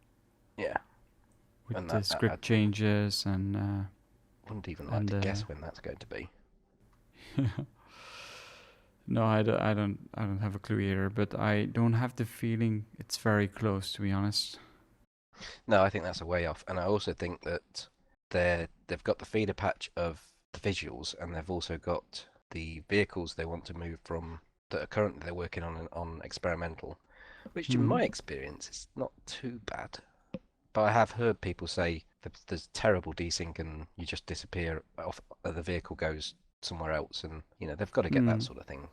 S2: Yeah.
S1: With
S2: And
S1: the script changes and
S2: wouldn't even like to guess when that's going to be.
S1: No, I don't have a clue either, but I don't have the feeling it's very close, to be honest.
S2: No, I think that's a way off, and I also think that they've got the feeder patch of the visuals, and they've also got the vehicles they want to move from that are currently they're working on experimental, which in my experience is not too bad. But I have heard people say that there's terrible desync and you just disappear off, the vehicle goes somewhere else, and you know they've got to get that sort of thing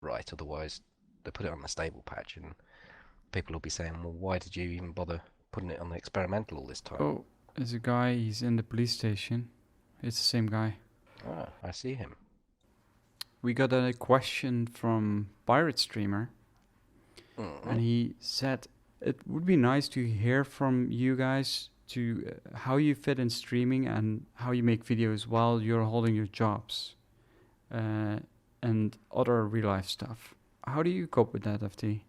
S2: right, otherwise they put it on the stable patch and people will be saying, well, why did you even bother putting it on the experimental all this time?
S1: Oh, there's a guy, he's in the police station. It's the same guy.
S2: Ah, I see him.
S1: We got a question from Pirate Streamer, and he said it would be nice to hear from you guys to how you fit in streaming and how you make videos while you're holding your jobs and other real life stuff. How do you cope with that, FT?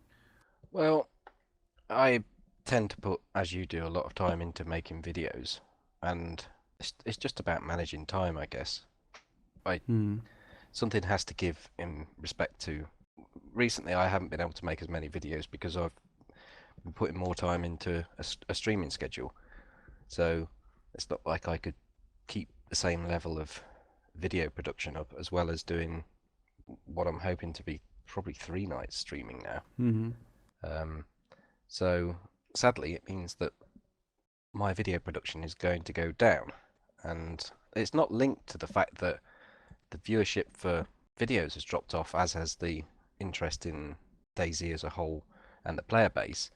S2: Well, I tend to put, as you do, a lot of time into making videos, and it's just about managing time, I guess. Something has to give in respect to. Recently, I haven't been able to make as many videos because I've been putting more time into a streaming schedule. So it's not like I could keep the same level of video production up as well as doing what I'm hoping to be probably 3 nights streaming now. So sadly, it means that my video production is going to go down, and it's not linked to the fact that the viewership for videos has dropped off, as has the interest in DayZ as a whole and the player base.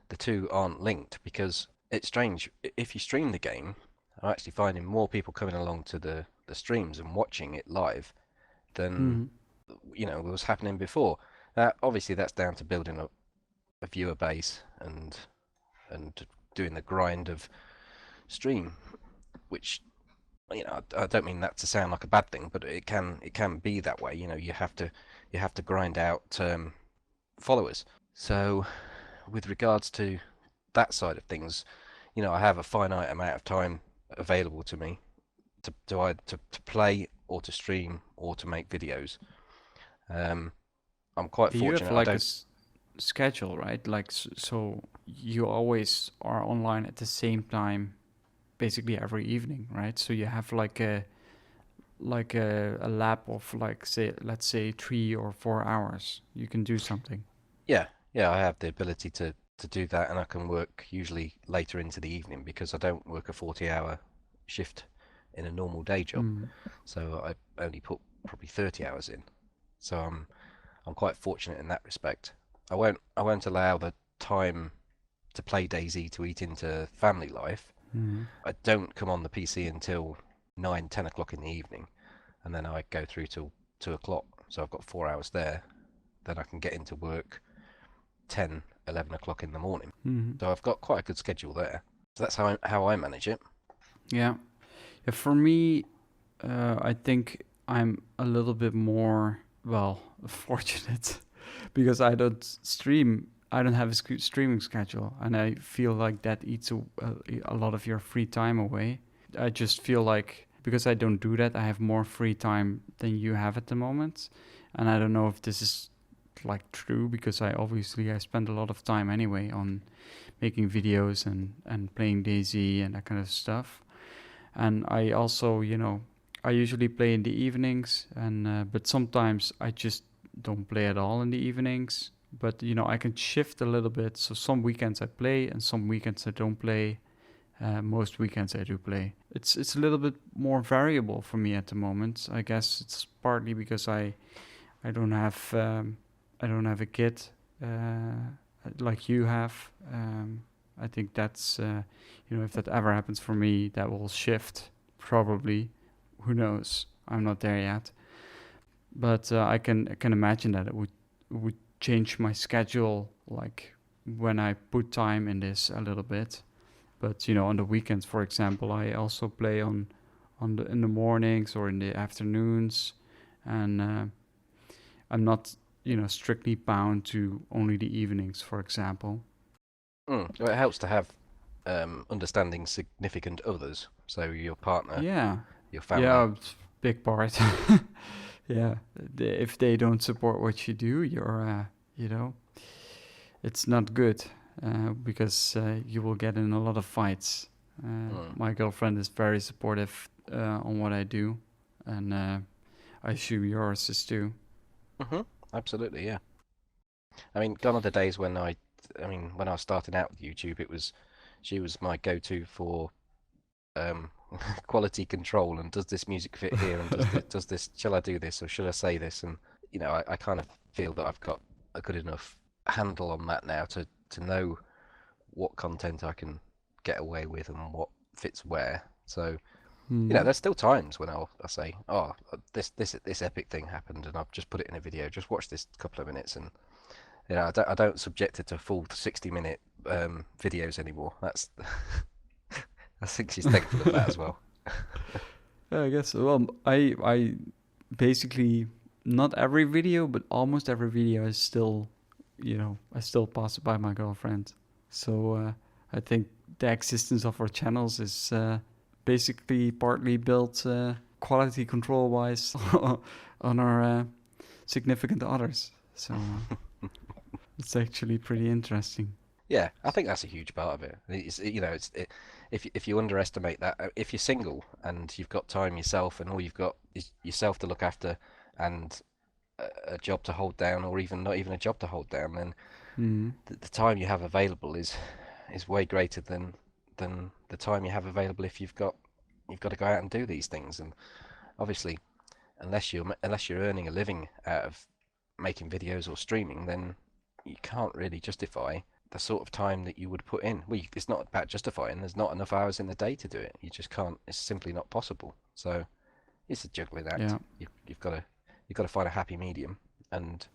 S2: The two aren't linked because it's strange. If you stream the game, I'm actually finding more people coming along to the streams and watching it live than you know was happening before. Obviously, that's down to building up a viewer base and doing the grind of stream, which, you know, I don't mean that to sound like a bad thing, but it can be that way. You know, you have to grind out followers. So with regards to that side of things, you know, I have a finite amount of time available to me to play or to stream or to make videos. I'm quite fortunate.
S1: You have like a schedule, right? Like so you always are online at the same time, basically every evening, right? So you have like a lap of like let's say 3 or 4 hours. You can do something.
S2: Yeah, I have the ability to do that, and I can work usually later into the evening because I don't work a 40-hour shift in a normal day job. So I only put probably 30 hours in. So I'm quite fortunate in that respect. I won't allow the time to play DayZ to eat into family life. I don't come on the PC until 9-10 o'clock in the evening, and then I go through till 2 o'clock. So I've got 4 hours there. Then I can get into work 10-11 o'clock in the morning. So I've got quite a good schedule there. So that's how I manage it.
S1: Yeah. For me, I think I'm a little bit more, well, fortunate because I don't have a streaming schedule, and I feel like that eats a lot of your free time away. I just feel like because I don't do that, I have more free time than you have at the moment. And I don't know if this is like true because I spend a lot of time anyway on making videos and playing DayZ and that kind of stuff. And I also, I usually play in the evenings, and but sometimes I just don't play at all in the evenings. But I can shift a little bit. So some weekends I play, and some weekends I don't play. Most weekends I do play. It's a little bit more variable for me at the moment. I guess it's partly because I don't have I don't have a kid like you have. I think that's if that ever happens for me, that will shift probably. Who knows? I'm not there yet, but I can imagine that it would change my schedule, like when I put time in this a little bit. But on the weekends, for example, I also play in the mornings or in the afternoons, and I'm not strictly bound to only the evenings, for example.
S2: Well, it helps to have understanding significant others, so your partner,
S1: Yeah,
S2: your family.
S1: yeah, it's big part. Yeah, if they don't support what you do, it's not good because you will get in a lot of fights. My girlfriend is very supportive on what I do, and I assume yours is too.
S2: Absolutely, yeah. I mean, gone are the days when when I was starting out with YouTube, she was my go-to for quality control and does this music fit here and does this, shall I do this or should I say this? And I kind of feel that I've got a good enough handle on that now to know what content I can get away with and what fits where. So there's still times when I'll say, oh, this epic thing happened and I've just put it in a video. Just watch this couple of minutes, and I don't subject it to full 60-minute videos anymore. That's I think she's thankful of that as well.
S1: Yeah, I guess. Well, I basically not every video, but almost every video is still, I still pass it by my girlfriend. So I think the existence of our channels is basically partly built quality control wise on our significant others. So it's actually pretty interesting.
S2: Yeah, I think that's a huge part of it. If you underestimate that, if you're single and you've got time yourself and all you've got is yourself to look after and a job to hold down, or even not even a job to hold down, then the time you have available is way greater than the time you have available if you've got to go out and do these things. And obviously, unless you're earning a living out of making videos or streaming, then you can't really justify the sort of time that you would put in. Well, it's not about justifying. There's not enough hours in the day to do it. You just can't. It's simply not possible. So it's a juggling act.
S1: Yeah.
S2: You've got to find a happy medium, and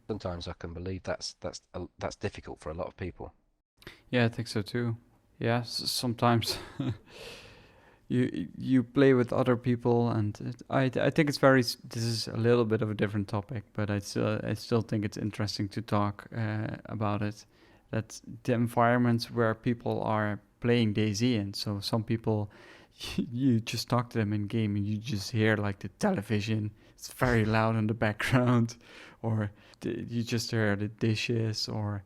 S2: sometimes I can believe that's difficult for a lot of people.
S1: Yeah, I think so too. Yeah, sometimes you play with other people, and I think it's very. This is a little bit of a different topic, but I still think it's interesting to talk about it. That the environments where people are playing DayZ in. So some people, you just talk to them in game and you just hear like the television. It's very loud in the background, or you just hear the dishes, or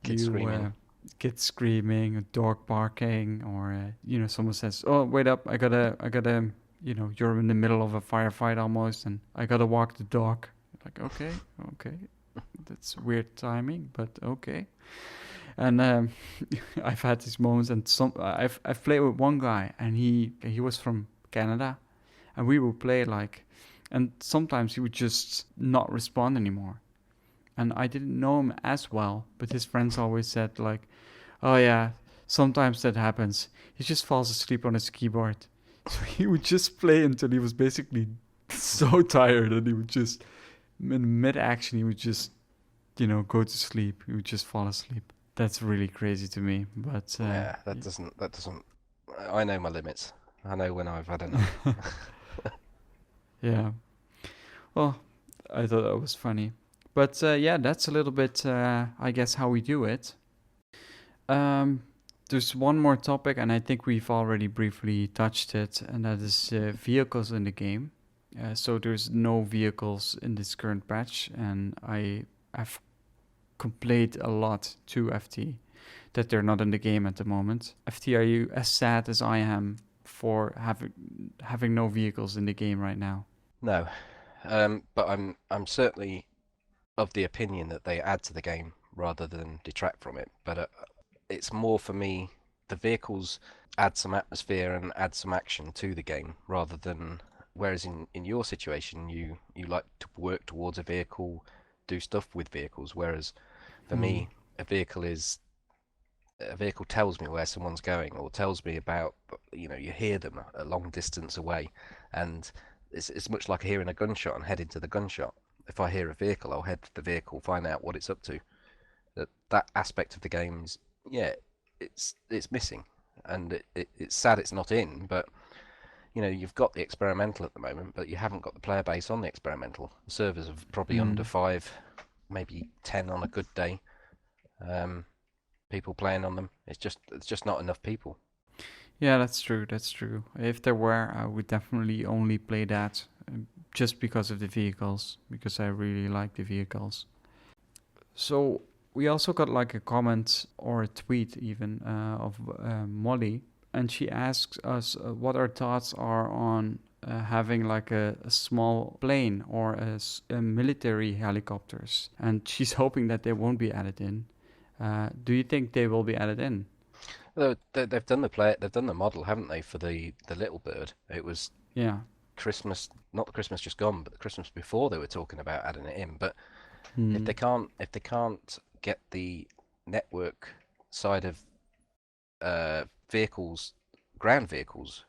S2: Kids
S1: screaming, a dog barking, or someone says, "Oh, wait up! I gotta." You're in the middle of a firefight almost, and I gotta walk the dog. Like, okay, that's weird timing, but okay. And I've had these moments, and I've played with one guy, and he was from Canada, and we would play and sometimes he would just not respond anymore, and I didn't know him as well, but his friends always said like, oh yeah, sometimes that happens. He just falls asleep on his keyboard, so he would just play until he was basically so tired, and he would just in mid-action he would just go to sleep. He would just fall asleep. That's really crazy to me, but
S2: yeah, that doesn't. I know my limits. I know when I've had enough.
S1: Yeah, Well, I thought that was funny. But yeah, that's a little bit, I guess, how we do it. Um, there's one more topic, and I think we've already briefly touched it, and that is vehicles in the game. So there's no vehicles in this current patch, and I have complained a lot to FT that they're not in the game at the moment. FT, are you as sad as I am for having no vehicles in the game right now?
S2: No, but I'm certainly of the opinion that they add to the game rather than detract from it. But it's more for me, the vehicles add some atmosphere and add some action to the game rather than. Whereas in your situation, you like to work towards a vehicle, do stuff with vehicles. Whereas for
S1: Hmm.
S2: me, a vehicle tells me where someone's going or tells me about, you hear them a long distance away, and it's much like hearing a gunshot and heading to the gunshot. If I hear a vehicle, I'll head to the vehicle, find out what it's up to. That aspect of the game's, yeah, it's missing, and it's sad it's not in. But you've got the experimental at the moment, but you haven't got the player base on the experimental. The servers are probably under
S1: Hmm.
S2: 5, maybe 10 on a good day. Um, People playing on them. It's just not enough people.
S1: Yeah, that's true. That's true. If there were, I would definitely only play that just because of the vehicles, because I really like the vehicles. So we also got like a comment or a tweet even of Molly, and she asks us what our thoughts are on having like a small plane or a military helicopters, and she's hoping that they won't be added in. Do you think they will be added in?
S2: They've done they've done the model, haven't they, for the little bird? It was
S1: Yeah.
S2: Christmas, not the Christmas just gone, but the Christmas before they were talking about adding it in. But if
S1: Hmm.
S2: they can't get the network side of vehicles, ground vehicles,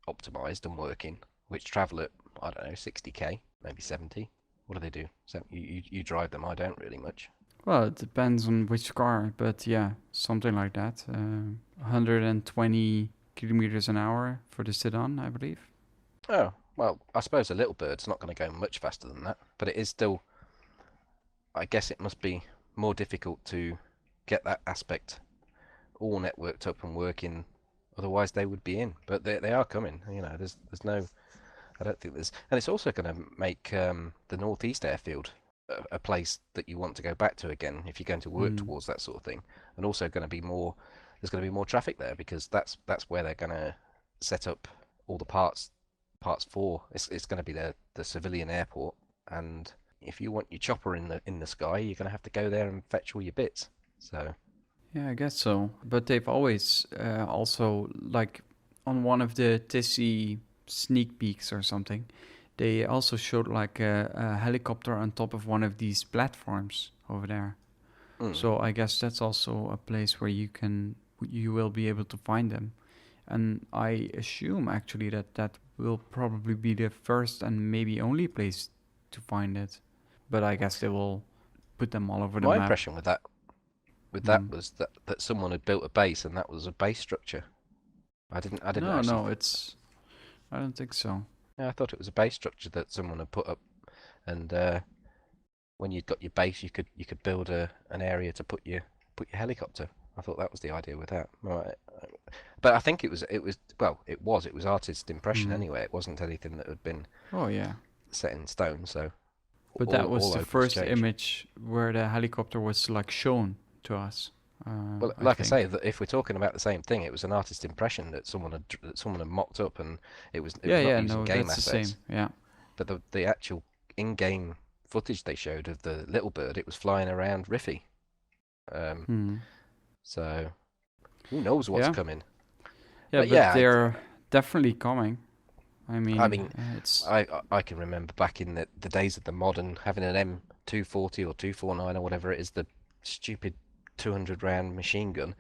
S2: optimized and working, which travel at, I don't know, 60k, maybe 70. What do they do? So you drive them. I don't really much.
S1: Well, it depends on which car, but yeah, something like that. 120 kilometers an hour for the sedan, I believe.
S2: Oh, well, I suppose a little bird's not going to go much faster than that, but it is still. I guess it must be more difficult to get that aspect all networked up and working. Otherwise, they would be in. But they are coming. There's no. I don't think there's. And it's also going to make the northeast airfield a place that you want to go back to again if you're going to work
S1: Hmm.
S2: towards that sort of thing. And also going to be more. There's going to be more traffic there because that's where they're going to set up all the parts for. It's going to be the civilian airport, and if you want your chopper in the sky, you're going to have to go there and fetch all your bits. So
S1: Yeah, I guess so. But they've always also, like, on one of the Tissy sneak peeks or something, they also showed like a helicopter on top of one of these platforms over there.
S2: mm,
S1: So I guess that's also a place where you will be able to find them. And I assume actually that that will probably be the first and maybe only place to find it. But I guess they will put them all over the
S2: my
S1: map.
S2: impression with that
S1: Hmm.
S2: was that someone had built a base and that was a base structure. I didn't
S1: No,
S2: actually.
S1: no, I don't think so.
S2: Yeah, I thought it was a base structure that someone had put up, and when you'd got your base, you could build an area to put your helicopter. I thought that was the idea with that. Right. But I think it was artist impression
S1: Hmm.
S2: anyway. It wasn't anything that had been
S1: Oh yeah.
S2: set in stone. So
S1: But that was
S2: all
S1: the
S2: open to
S1: first
S2: change.
S1: image where the helicopter was like shown to us.
S2: Well,
S1: I
S2: like I say,
S1: think.
S2: that if we're talking about the same thing, it was an artist impression that someone had mocked up, and it
S1: Yeah,
S2: was not
S1: yeah,
S2: using
S1: no,
S2: game
S1: that's the same.
S2: assets,
S1: Yeah.
S2: but the actual in-game footage they showed of the little bird, it was flying around Riffy. Um,
S1: Hmm.
S2: so who knows what's
S1: Yeah.
S2: coming?
S1: Yeah,
S2: But
S1: but
S2: yeah,
S1: they're definitely coming. I
S2: I
S1: mean,
S2: mean,
S1: it's
S2: I can remember back in the days of the modern having an M240 or 249 or whatever it is, the stupid 200 round machine gun,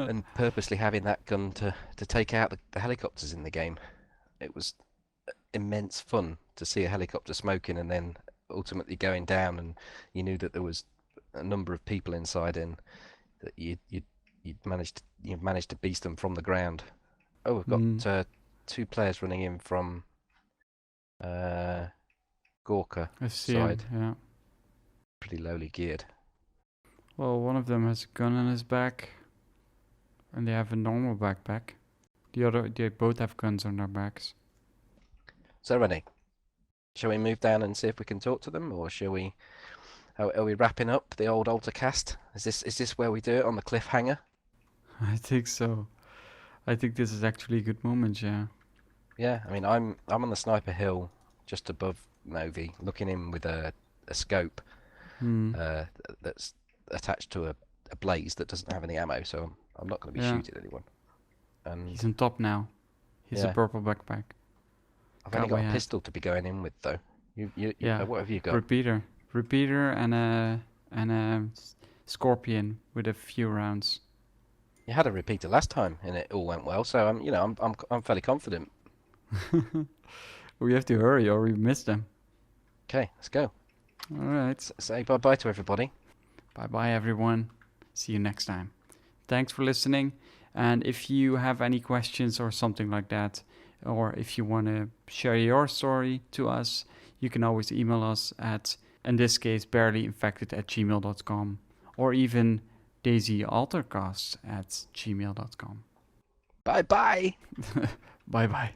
S2: and purposely having that gun to take out the helicopters in the game. It was immense fun to see a helicopter smoking and then ultimately going down, and you knew that there was a number of people inside, and that you'd managed to beast them from the ground. Oh, we've got
S1: Hmm.
S2: two players running in from uh, Gorka
S1: I see him,
S2: side.
S1: yeah.
S2: Pretty lowly geared.
S1: Well, one of them has a gun on his back, and they have a normal backpack. They both have guns on their backs.
S2: So René, shall we move down and see if we can talk to them, or shall we? Are we wrapping up the old Altarcast? Is this where we do it on the cliffhanger?
S1: I think so. I think this is actually a good moment, yeah.
S2: Yeah, I mean, I'm on the sniper hill just above Novi, looking in with a scope that's attached to a blaze that doesn't have any ammo, so I'm not going to be shooting anyone. And
S1: he's on top now. He's a purple backpack.
S2: I've only got a pistol to be going in with, though. You what have you got?
S1: Repeater, and a scorpion with a few rounds.
S2: You had a repeater last time, and it all went well. So I'm fairly confident.
S1: We have to hurry, or we miss them.
S2: Okay, let's go.
S1: All right.
S2: Say bye-bye to everybody.
S1: Bye-bye, everyone. See you next time. Thanks for listening. And if you have any questions or something like that, or if you want to share your story to us, you can always email us at, in this case, barelyinfected@gmail.com, or even DayZ Altarcast@gmail.com.
S2: Bye-bye.
S1: Bye-bye.